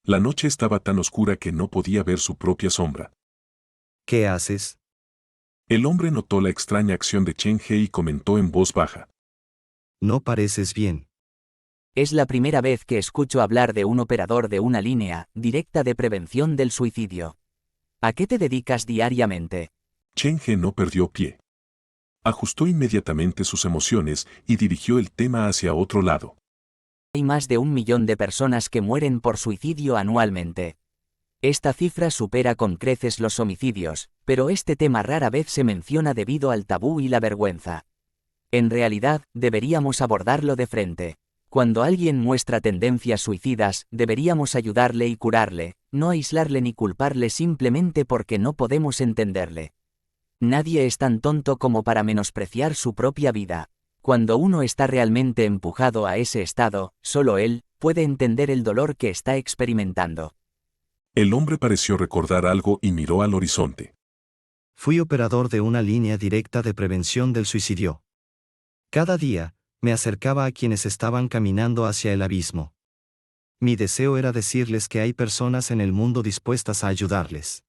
La noche estaba tan oscura que no podía ver su propia sombra.
¿Qué haces?
El hombre notó la extraña acción de Chen He y comentó en voz baja.
No pareces bien.
Es la primera vez que escucho hablar de un operador de una línea directa de prevención del suicidio. ¿A qué te dedicas diariamente?
Chen He no perdió pie. Ajustó inmediatamente sus emociones y dirigió el tema hacia otro lado.
Hay más de 1 millón de personas que mueren por suicidio anualmente. Esta cifra supera con creces los homicidios, pero este tema rara vez se menciona debido al tabú y la vergüenza. En realidad, deberíamos abordarlo de frente. Cuando alguien muestra tendencias suicidas, deberíamos ayudarle y curarle, no aislarle ni culparle simplemente porque no podemos entenderle. Nadie es tan tonto como para menospreciar su propia vida. Cuando uno está realmente empujado a ese estado, solo él puede entender el dolor que está experimentando.
El hombre pareció recordar algo y miró al horizonte.
Fui operador de una línea directa de prevención del suicidio. Cada día, me acercaba a quienes estaban caminando hacia el abismo. Mi deseo era decirles que hay personas en el mundo dispuestas a ayudarles.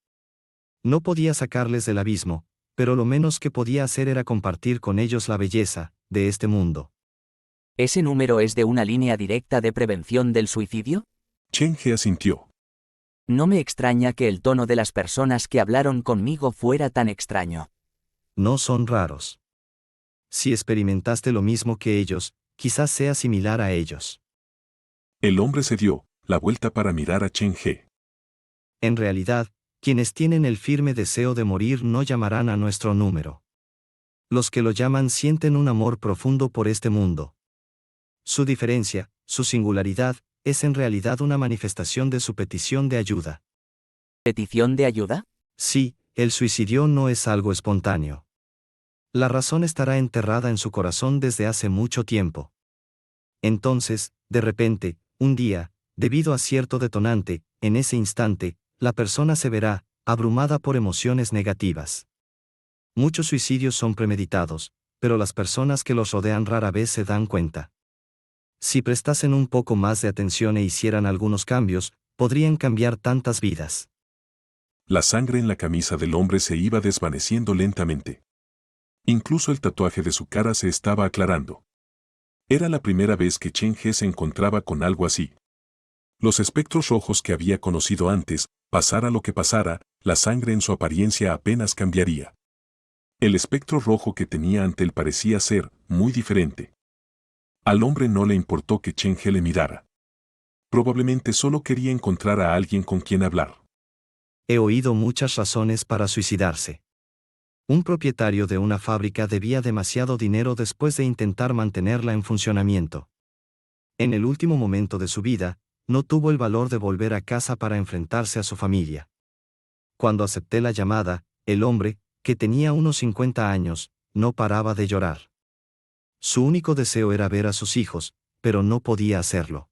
No podía sacarles del abismo, pero lo menos que podía hacer era compartir con ellos la belleza de este mundo.
¿Ese número es de una línea directa de prevención del suicidio?
Chen He asintió.
No me extraña que el tono de las personas que hablaron conmigo fuera tan extraño.
No son raros. Si experimentaste lo mismo que ellos, quizás sea similar a ellos.
El hombre se dio la vuelta para mirar a Chen He.
En realidad, quienes tienen el firme deseo de morir no llamarán a nuestro número. Los que lo llaman sienten un amor profundo por este mundo. Su diferencia, su singularidad, es en realidad una manifestación de su petición de ayuda.
¿Petición de ayuda?
Sí, el suicidio no es algo espontáneo. La razón estará enterrada en su corazón desde hace mucho tiempo. Entonces, de repente, un día, debido a cierto detonante, en ese instante, la persona se verá abrumada por emociones negativas. Muchos suicidios son premeditados, pero las personas que los rodean rara vez se dan cuenta. Si prestasen un poco más de atención e hicieran algunos cambios, podrían cambiar tantas vidas.
La sangre en la camisa del hombre se iba desvaneciendo lentamente. Incluso el tatuaje de su cara se estaba aclarando. Era la primera vez que Chen He se encontraba con algo así. Los espectros rojos que había conocido antes, pasara lo que pasara, la sangre en su apariencia apenas cambiaría. El espectro rojo que tenía ante él parecía ser muy diferente. Al hombre no le importó que Chen He le mirara. Probablemente solo quería encontrar a alguien con quien hablar.
He oído muchas razones para suicidarse. Un propietario de una fábrica debía demasiado dinero después de intentar mantenerla en funcionamiento. En el último momento de su vida, no tuvo el valor de volver a casa para enfrentarse a su familia. Cuando acepté la llamada, el hombre, que tenía unos 50 años, no paraba de llorar. Su único deseo era ver a sus hijos, pero no podía hacerlo.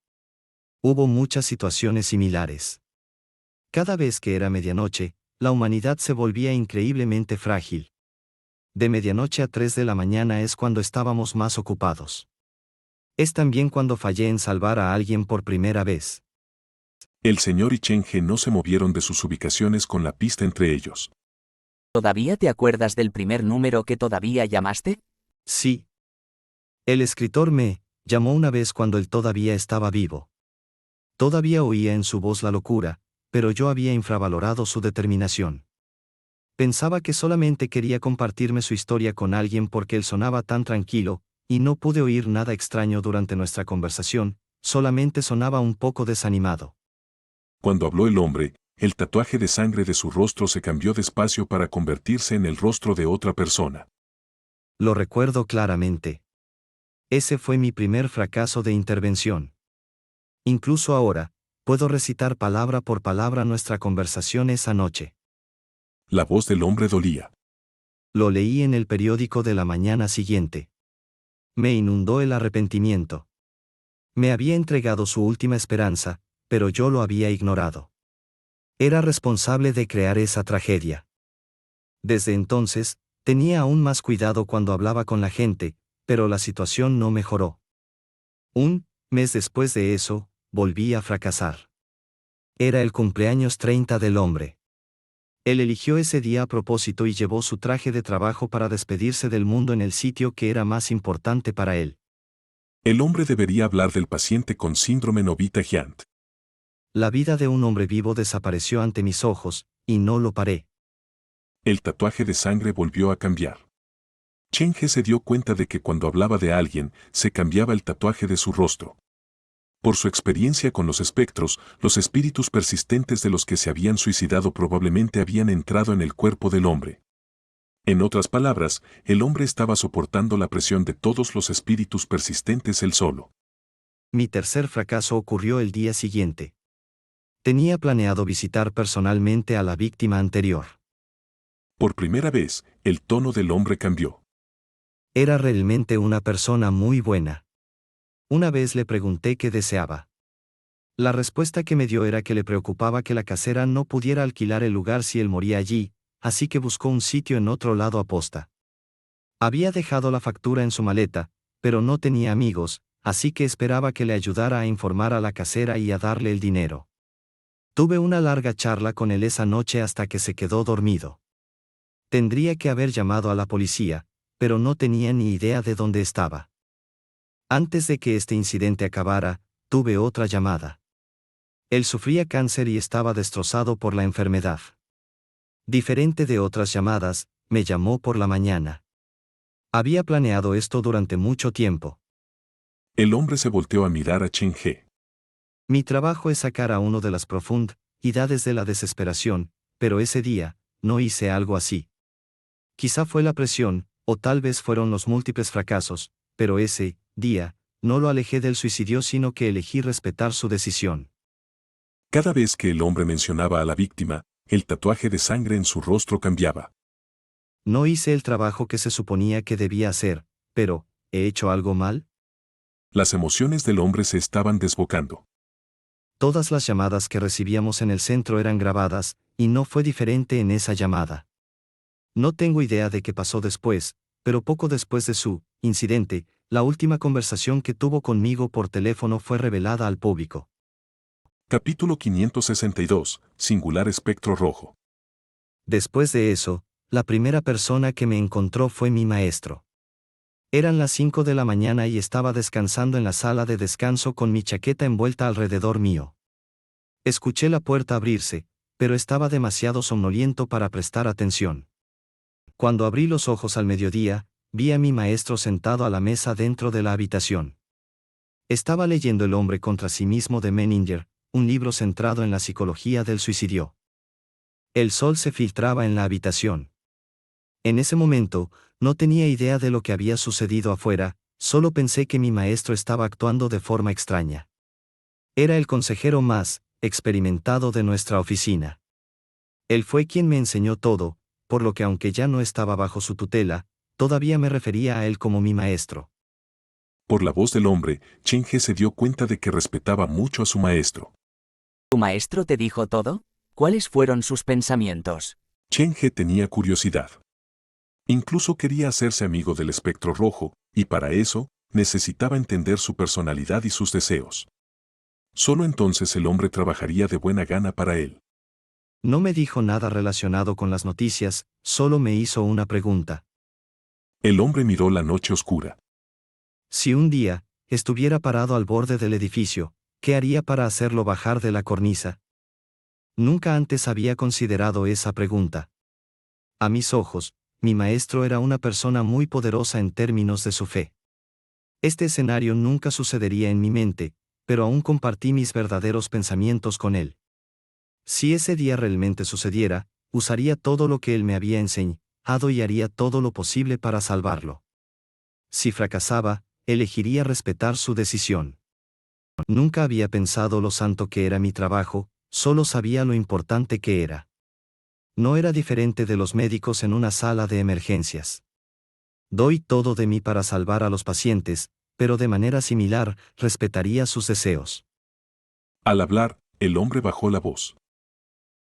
Hubo muchas situaciones similares. Cada vez que era medianoche, la humanidad se volvía increíblemente frágil. De medianoche a 3 de la mañana es cuando estábamos más ocupados. Es también cuando fallé en salvar a alguien por primera vez.
El señor y Chen He no se movieron de sus ubicaciones con la pista entre ellos.
¿Todavía te acuerdas del primer número que todavía llamaste?
Sí. El escritor me llamó una vez cuando él todavía estaba vivo. Todavía oía en su voz la locura, pero yo había infravalorado su determinación. Pensaba que solamente quería compartirme su historia con alguien porque él sonaba tan tranquilo, y no pude oír nada extraño durante nuestra conversación, solamente sonaba un poco desanimado.
Cuando habló el hombre, el tatuaje de sangre de su rostro se cambió despacio para convertirse en el rostro de otra persona.
Lo recuerdo claramente. Ese fue mi primer fracaso de intervención. Incluso ahora, puedo recitar palabra por palabra nuestra conversación esa noche.
La voz del hombre dolía.
Lo leí en el periódico de la mañana siguiente. Me inundó el arrepentimiento. Me había entregado su última esperanza, pero yo lo había ignorado. Era responsable de crear esa tragedia. Desde entonces, tenía aún más cuidado cuando hablaba con la gente, pero la situación no mejoró. Un mes después de eso, volví a fracasar. Era el cumpleaños 30 del hombre. Él eligió ese día a propósito y llevó su traje de trabajo para despedirse del mundo en el sitio que era más importante para él.
El hombre debería hablar del paciente con síndrome Novita-Giant.
La vida de un hombre vivo desapareció ante mis ojos, y no lo paré.
El tatuaje de sangre volvió a cambiar. Chen He se dio cuenta de que cuando hablaba de alguien, se cambiaba el tatuaje de su rostro. Por su experiencia con los espectros, los espíritus persistentes de los que se habían suicidado probablemente habían entrado en el cuerpo del hombre. En otras palabras, el hombre estaba soportando la presión de todos los espíritus persistentes él solo.
Mi tercer fracaso ocurrió el día siguiente. Tenía planeado visitar personalmente a la víctima anterior.
Por primera vez, el tono del hombre cambió.
Era realmente una persona muy buena. Una vez le pregunté qué deseaba. La respuesta que me dio era que le preocupaba que la casera no pudiera alquilar el lugar si él moría allí, así que buscó un sitio en otro lado aposta. Había dejado la factura en su maleta, pero no tenía amigos, así que esperaba que le ayudara a informar a la casera y a darle el dinero. Tuve una larga charla con él esa noche hasta que se quedó dormido. Tendría que haber llamado a la policía, pero no tenía ni idea de dónde estaba. Antes de que este incidente acabara, tuve otra llamada. Él sufría cáncer y estaba destrozado por la enfermedad. Diferente de otras llamadas, me llamó por la mañana. Había planeado esto durante mucho tiempo.
El hombre se volteó a mirar a Chen He.
Mi trabajo es sacar a uno de las profundidades de la desesperación, pero ese día, no hice algo así. Quizá fue la presión, o tal vez fueron los múltiples fracasos, pero ese día, no lo alejé del suicidio sino que elegí respetar su decisión.
Cada vez que el hombre mencionaba a la víctima, el tatuaje de sangre en su rostro cambiaba.
No hice el trabajo que se suponía que debía hacer, pero, ¿he hecho algo mal?
Las emociones del hombre se estaban desbocando.
Todas las llamadas que recibíamos en el centro eran grabadas, y no fue diferente en esa llamada. No tengo idea de qué pasó después, pero poco después de su incidente, la última conversación que tuvo conmigo por teléfono fue revelada al público.
Capítulo 562, Singular espectro rojo.
Después de eso, la primera persona que me encontró fue mi maestro. Eran las 5 de la mañana y estaba descansando en la sala de descanso con mi chaqueta envuelta alrededor mío. Escuché la puerta abrirse, pero estaba demasiado somnoliento para prestar atención. Cuando abrí los ojos al mediodía, vi a mi maestro sentado a la mesa dentro de la habitación. Estaba leyendo El hombre contra sí mismo de Menninger, un libro centrado en la psicología del suicidio. El sol se filtraba en la habitación. En ese momento, no tenía idea de lo que había sucedido afuera, solo pensé que mi maestro estaba actuando de forma extraña. Era el consejero más experimentado de nuestra oficina. Él fue quien me enseñó todo, por lo que aunque ya no estaba bajo su tutela, todavía me refería a él como mi maestro.
Por la voz del hombre, Chen He se dio cuenta de que respetaba mucho a su maestro.
¿Tu maestro te dijo todo? ¿Cuáles fueron sus pensamientos?
Chen He tenía curiosidad. Incluso quería hacerse amigo del espectro rojo, y para eso, necesitaba entender su personalidad y sus deseos. Solo entonces el hombre trabajaría de buena gana para él.
No me dijo nada relacionado con las noticias, solo me hizo una pregunta.
El hombre miró la noche oscura.
Si un día, estuviera parado al borde del edificio, ¿qué haría para hacerlo bajar de la cornisa? Nunca antes había considerado esa pregunta. A mis ojos, mi maestro era una persona muy poderosa en términos de su fe. Este escenario nunca sucedería en mi mente, pero aún compartí mis verdaderos pensamientos con él. Si ese día realmente sucediera, usaría todo lo que él me había enseñado y haría todo lo posible para salvarlo. Si fracasaba, elegiría respetar su decisión. Nunca había pensado lo santo que era mi trabajo, solo sabía lo importante que era. No era diferente de los médicos en una sala de emergencias. Doy todo de mí para salvar a los pacientes, pero de manera similar, respetaría sus deseos.
Al hablar, el hombre bajó la voz.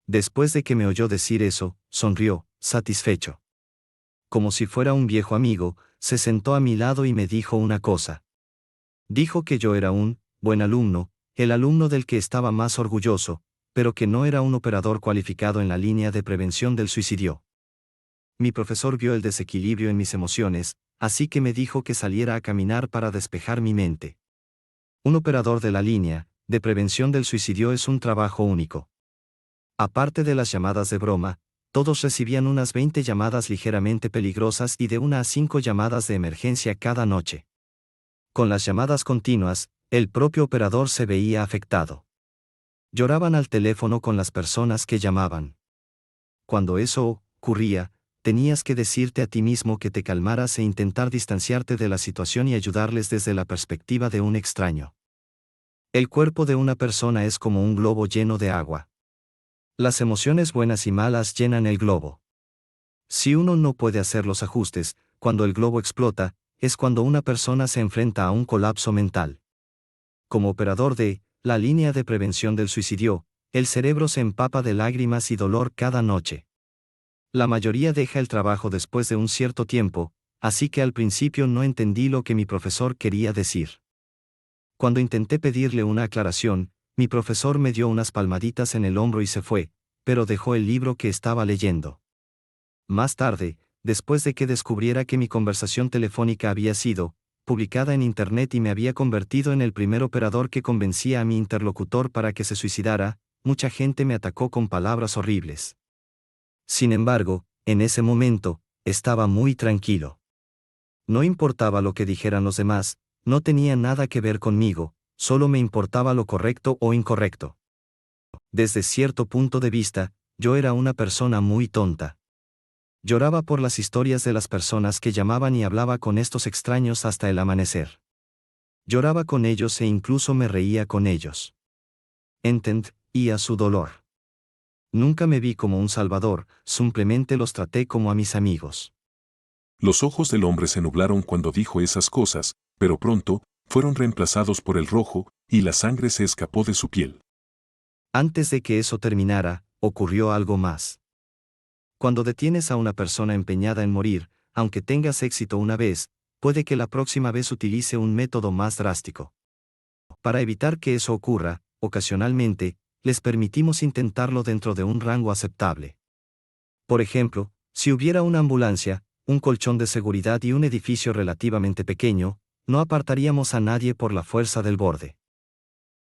Después de que me oyó decir eso, sonrió, satisfecho. Como si fuera un viejo amigo, se sentó a mi lado y me dijo una cosa. Dijo que yo era un buen alumno, el alumno del que estaba más orgulloso, pero que no era un operador cualificado en la línea de prevención del suicidio. Mi profesor vio el desequilibrio en mis emociones, así que me dijo que saliera a caminar para despejar mi mente. Un operador de la línea de prevención del suicidio es un trabajo único. Aparte de las llamadas de broma, todos recibían unas 20 llamadas ligeramente peligrosas y de 1 a 5 llamadas de emergencia cada noche. Con las llamadas continuas, el propio operador se veía afectado. Lloraban al teléfono con las personas que llamaban. Cuando eso ocurría, tenías que decirte a ti mismo que te calmaras e intentar distanciarte de la situación y ayudarles desde la perspectiva de un extraño. El cuerpo de una persona es como un globo lleno de agua. Las emociones buenas y malas llenan el globo. Si uno no puede hacer los ajustes, cuando el globo explota, es cuando una persona se enfrenta a un colapso mental. Como operador de la línea de prevención del suicidio, el cerebro se empapa de lágrimas y dolor cada noche. La mayoría deja el trabajo después de un cierto tiempo, así que al principio no entendí lo que mi profesor quería decir. Cuando intenté pedirle una aclaración, mi profesor me dio unas palmaditas en el hombro y se fue, pero dejó el libro que estaba leyendo. Más tarde, después de que descubriera que mi conversación telefónica había sido publicada en Internet y me había convertido en el primer operador que convencía a mi interlocutor para que se suicidara, mucha gente me atacó con palabras horribles. Sin embargo, en ese momento, estaba muy tranquilo. No importaba lo que dijeran los demás, no tenía nada que ver conmigo, solo me importaba lo correcto o incorrecto. Desde cierto punto de vista, yo era una persona muy tonta. Lloraba por las historias de las personas que llamaban y hablaba con estos extraños hasta el amanecer. Lloraba con ellos e incluso me reía con ellos. Entendía su dolor. Nunca me vi como un salvador, simplemente los traté como a mis amigos.
Los ojos del hombre se nublaron cuando dijo esas cosas, pero pronto, fueron reemplazados por el rojo, y la sangre se escapó de su piel.
Antes de que eso terminara, ocurrió algo más. Cuando detienes a una persona empeñada en morir, aunque tengas éxito una vez, puede que la próxima vez utilice un método más drástico. Para evitar que eso ocurra, ocasionalmente, les permitimos intentarlo dentro de un rango aceptable. Por ejemplo, si hubiera una ambulancia, un colchón de seguridad y un edificio relativamente pequeño, no apartaríamos a nadie por la fuerza del borde.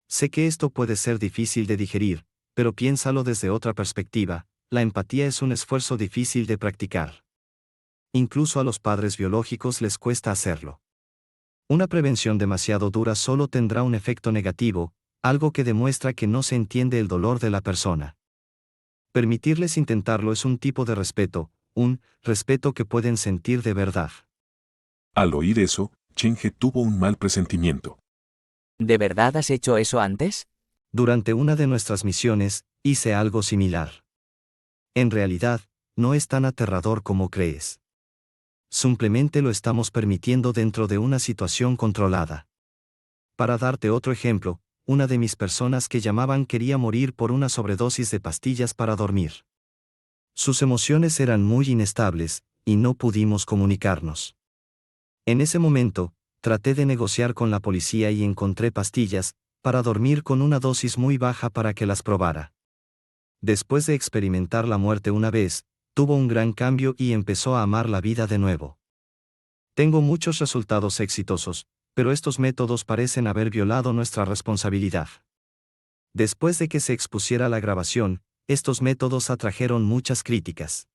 Sé que esto puede ser difícil de digerir, pero piénsalo desde otra perspectiva. La empatía es un esfuerzo difícil de practicar. Incluso a los padres biológicos les cuesta hacerlo. Una prevención demasiado dura solo tendrá un efecto negativo, algo que demuestra que no se entiende el dolor de la persona. Permitirles intentarlo es un tipo de respeto, un respeto que pueden sentir de verdad.
Al oír eso, Cheng-he tuvo un mal presentimiento.
¿De verdad has hecho eso antes?
Durante una de nuestras misiones, hice algo similar. En realidad, no es tan aterrador como crees. Simplemente lo estamos permitiendo dentro de una situación controlada. Para darte otro ejemplo, una de mis personas que llamaban quería morir por una sobredosis de pastillas para dormir. Sus emociones eran muy inestables, y no pudimos comunicarnos. En ese momento, traté de negociar con la policía y encontré pastillas para dormir con una dosis muy baja para que las probara. Después de experimentar la muerte una vez, tuvo un gran cambio y empezó a amar la vida de nuevo. Tengo muchos resultados exitosos, pero estos métodos parecen haber violado nuestra responsabilidad. Después de que se expusiera la grabación, estos métodos atrajeron muchas críticas.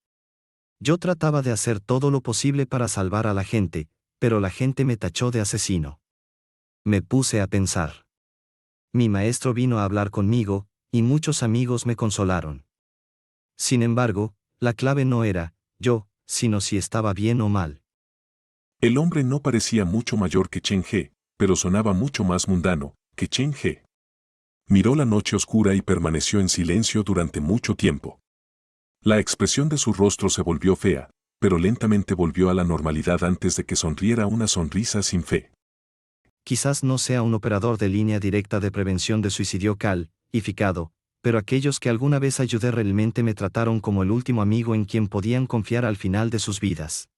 Yo trataba de hacer todo lo posible para salvar a la gente, pero la gente me tachó de asesino. Me puse a pensar. Mi maestro vino a hablar conmigo, y muchos amigos me consolaron. Sin embargo, la clave no era yo, sino si estaba bien o mal.
El hombre no parecía mucho mayor que Cheng-he, pero sonaba mucho más mundano que Cheng-he. Miró la noche oscura y permaneció en silencio durante mucho tiempo. La expresión de su rostro se volvió fea, pero lentamente volvió a la normalidad antes de que sonriera una sonrisa sin fe.
Quizás no sea un operador de línea directa de prevención de suicidio calificado, pero aquellos que alguna vez ayudé realmente me trataron como el último amigo en quien podían confiar al final de sus vidas.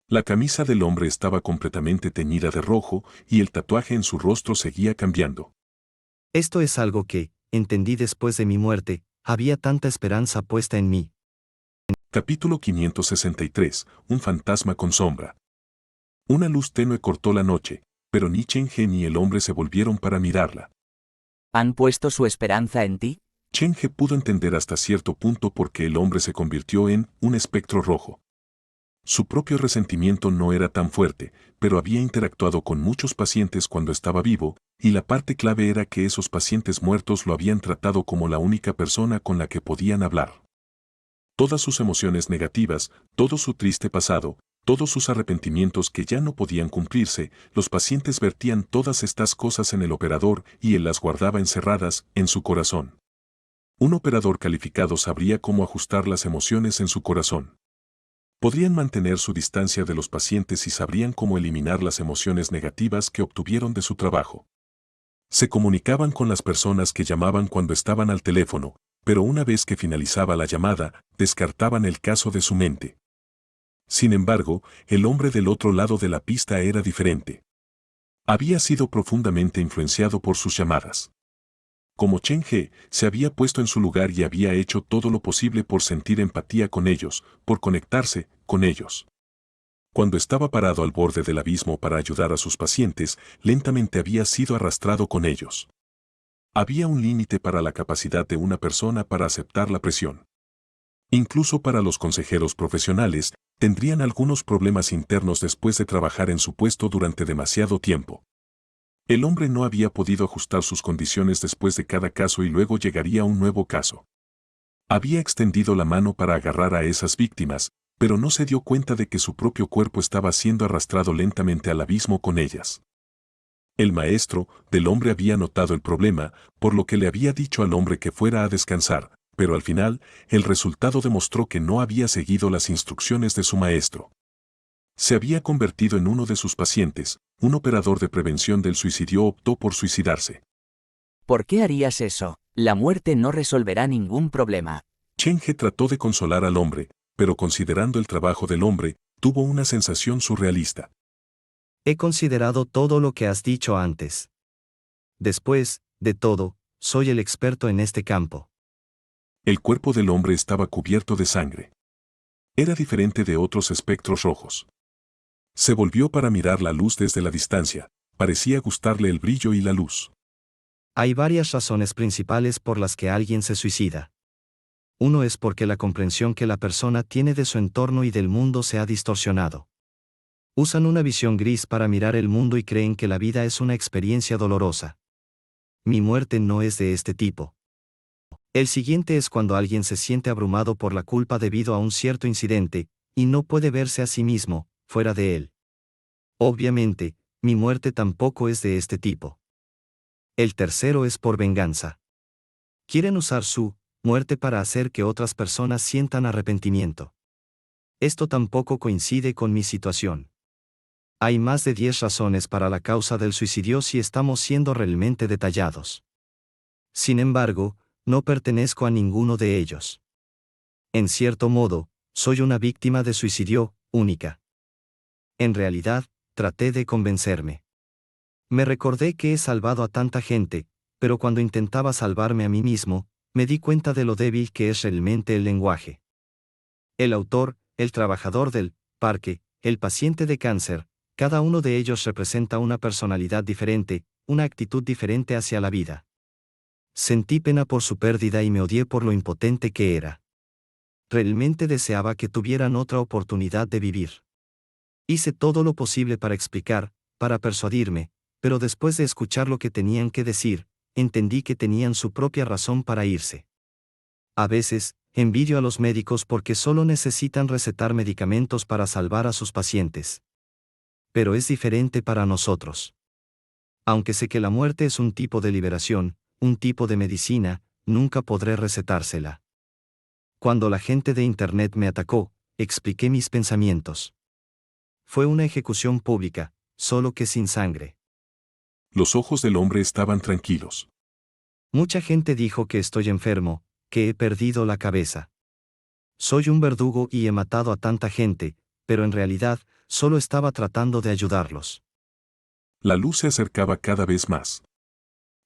La camisa del hombre estaba completamente teñida de rojo y el tatuaje en su rostro seguía cambiando.
Esto es algo que, entendí después de mi muerte, había tanta esperanza puesta en mí.
Capítulo 563, un fantasma con sombra. Una luz tenue cortó la noche, pero ni Cheng-he ni el hombre se volvieron para mirarla.
¿Han puesto su esperanza en ti?
Cheng-he pudo entender hasta cierto punto por qué el hombre se convirtió en un espectro rojo. Su propio resentimiento no era tan fuerte, pero había interactuado con muchos pacientes cuando estaba vivo, y la parte clave era que esos pacientes muertos lo habían tratado como la única persona con la que podían hablar. Todas sus emociones negativas, todo su triste pasado, todos sus arrepentimientos que ya no podían cumplirse, los pacientes vertían todas estas cosas en el operador y él las guardaba encerradas en su corazón. Un operador calificado sabría cómo ajustar las emociones en su corazón. Podrían mantener su distancia de los pacientes y sabrían cómo eliminar las emociones negativas que obtuvieron de su trabajo. Se comunicaban con las personas que llamaban cuando estaban al teléfono, pero una vez que finalizaba la llamada, descartaban el caso de su mente. Sin embargo, el hombre del otro lado de la pista era diferente. Había sido profundamente influenciado por sus llamadas. Como Chen He, se había puesto en su lugar y había hecho todo lo posible por sentir empatía con ellos, por conectarse con ellos. Cuando estaba parado al borde del abismo para ayudar a sus pacientes, lentamente había sido arrastrado con ellos. Había un límite para la capacidad de una persona para aceptar la presión. Incluso para los consejeros profesionales, tendrían algunos problemas internos después de trabajar en su puesto durante demasiado tiempo. El hombre no había podido ajustar sus condiciones después de cada caso y luego llegaría un nuevo caso. Había extendido la mano para agarrar a esas víctimas, pero no se dio cuenta de que su propio cuerpo estaba siendo arrastrado lentamente al abismo con ellas. El maestro del hombre había notado el problema, por lo que le había dicho al hombre que fuera a descansar, pero al final, el resultado demostró que no había seguido las instrucciones de su maestro. Se había convertido en uno de sus pacientes, un operador de prevención del suicidio optó por suicidarse.
¿Por qué harías eso? La muerte no resolverá ningún problema.
Chen He trató de consolar al hombre, pero considerando el trabajo del hombre, tuvo una sensación surrealista.
He considerado todo lo que has dicho antes. Después, de todo, soy el experto en este campo.
El cuerpo del hombre estaba cubierto de sangre. Era diferente de otros espectros rojos. Se volvió para mirar la luz desde la distancia, parecía gustarle el brillo y la luz.
Hay varias razones principales por las que alguien se suicida. Uno es porque la comprensión que la persona tiene de su entorno y del mundo se ha distorsionado. Usan una visión gris para mirar el mundo y creen que la vida es una experiencia dolorosa. Mi muerte no es de este tipo. El siguiente es cuando alguien se siente abrumado por la culpa debido a un cierto incidente, y no puede verse a sí mismo, fuera de él. Obviamente, mi muerte tampoco es de este tipo. El tercero es por venganza. Quieren usar su muerte para hacer que otras personas sientan arrepentimiento. Esto tampoco coincide con mi situación. Hay más de 10 razones para la causa del suicidio si estamos siendo realmente detallados. Sin embargo, no pertenezco a ninguno de ellos. En cierto modo, soy una víctima de suicidio, única. En realidad, traté de convencerme. Me recordé que he salvado a tanta gente, pero cuando intentaba salvarme a mí mismo, me di cuenta de lo débil que es realmente el lenguaje. El autor, el trabajador del parque, el paciente de cáncer, cada uno de ellos representa una personalidad diferente, una actitud diferente hacia la vida. Sentí pena por su pérdida y me odié por lo impotente que era. Realmente deseaba que tuvieran otra oportunidad de vivir. Hice todo lo posible para explicar, para persuadirme, pero después de escuchar lo que tenían que decir, entendí que tenían su propia razón para irse. A veces, envidio a los médicos porque solo necesitan recetar medicamentos para salvar a sus pacientes. Pero es diferente para nosotros. Aunque sé que la muerte es un tipo de liberación, un tipo de medicina, nunca podré recetársela. Cuando la gente de Internet me atacó, expliqué mis pensamientos. Fue una ejecución pública, solo que sin sangre.
Los ojos del hombre estaban tranquilos.
Mucha gente dijo que estoy enfermo, que he perdido la cabeza. Soy un verdugo y he matado a tanta gente, pero en realidad, solo estaba tratando de ayudarlos.
La luz se acercaba cada vez más.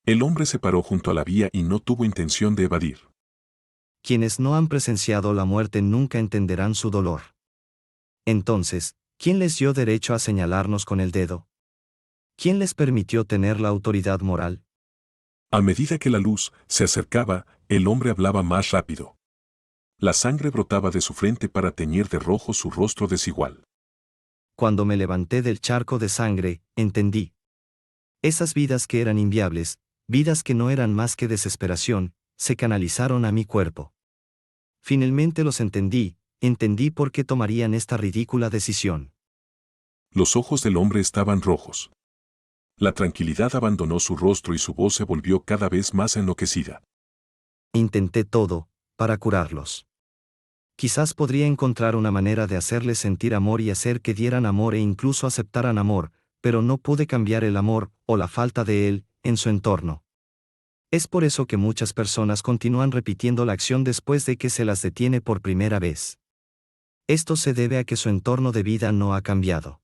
El hombre se paró junto a la vía y no tuvo intención de evadir.
Quienes no han presenciado la muerte nunca entenderán su dolor. Entonces, ¿quién les dio derecho a señalarnos con el dedo? ¿Quién les permitió tener la autoridad moral?
A medida que la luz se acercaba, el hombre hablaba más rápido. La sangre brotaba de su frente para teñir de rojo su rostro desigual.
Cuando me levanté del charco de sangre, entendí. Esas vidas que eran inviables, vidas que no eran más que desesperación, se canalizaron a mi cuerpo. Finalmente los entendí por qué tomarían esta ridícula decisión.
Los ojos del hombre estaban rojos. La tranquilidad abandonó su rostro y su voz se volvió cada vez más enloquecida.
Intenté todo, para curarlos. Quizás podría encontrar una manera de hacerles sentir amor y hacer que dieran amor e incluso aceptaran amor, pero no pude cambiar el amor, o la falta de él, en su entorno. Es por eso que muchas personas continúan repitiendo la acción después de que se las detiene por primera vez. Esto se debe a que su entorno de vida no ha cambiado.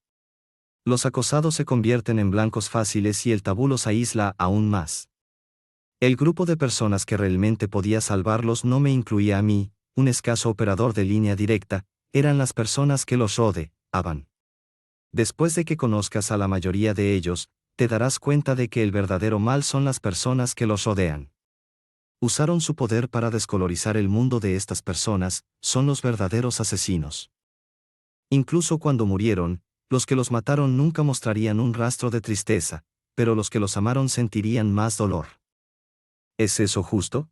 Los acosados se convierten en blancos fáciles y el tabú los aísla aún más. El grupo de personas que realmente podía salvarlos no me incluía a mí, un escaso operador de línea directa, eran las personas que los rodeaban. Después de que conozcas a la mayoría de ellos, te darás cuenta de que el verdadero mal son las personas que los rodean. Usaron su poder para descolorizar el mundo de estas personas, son los verdaderos asesinos. Incluso cuando murieron, los que los mataron nunca mostrarían un rastro de tristeza, pero los que los amaron sentirían más dolor. ¿Es eso justo?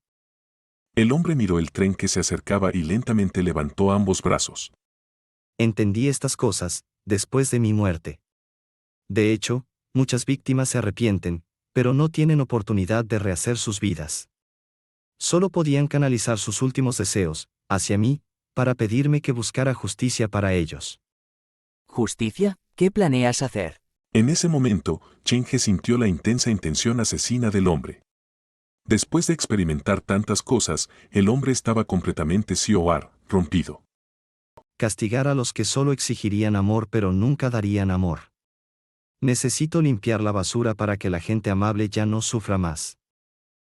El hombre miró el tren que se acercaba y lentamente levantó ambos brazos.
Entendí estas cosas, después de mi muerte. De hecho, muchas víctimas se arrepienten, pero no tienen oportunidad de rehacer sus vidas. Solo podían canalizar sus últimos deseos, hacia mí, para pedirme que buscara justicia para ellos.
¿Justicia? ¿Qué planeas hacer?
En ese momento, Cheng-He sintió la intensa intención asesina del hombre. Después de experimentar tantas cosas, el hombre estaba completamente rompido.
Castigar a los que solo exigirían amor pero nunca darían amor. Necesito limpiar la basura para que la gente amable ya no sufra más.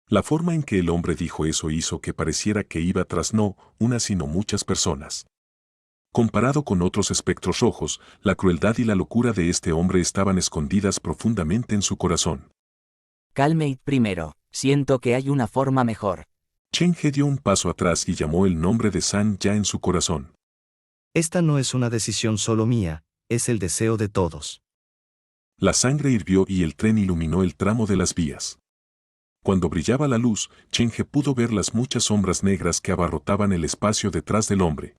La forma en que el hombre dijo eso hizo que pareciera que iba tras no una sino muchas personas. Comparado con otros espectros rojos, la crueldad y la locura de este hombre estaban escondidas profundamente en su corazón.
Calmate primero, siento que hay una forma mejor.
Cheng-He dio un paso atrás y llamó el nombre de San Ya en su corazón.
Esta no es una decisión solo mía, es el deseo de todos.
La sangre hirvió y el tren iluminó el tramo de las vías. Cuando brillaba la luz, Cheng-He pudo ver las muchas sombras negras que abarrotaban el espacio detrás del hombre.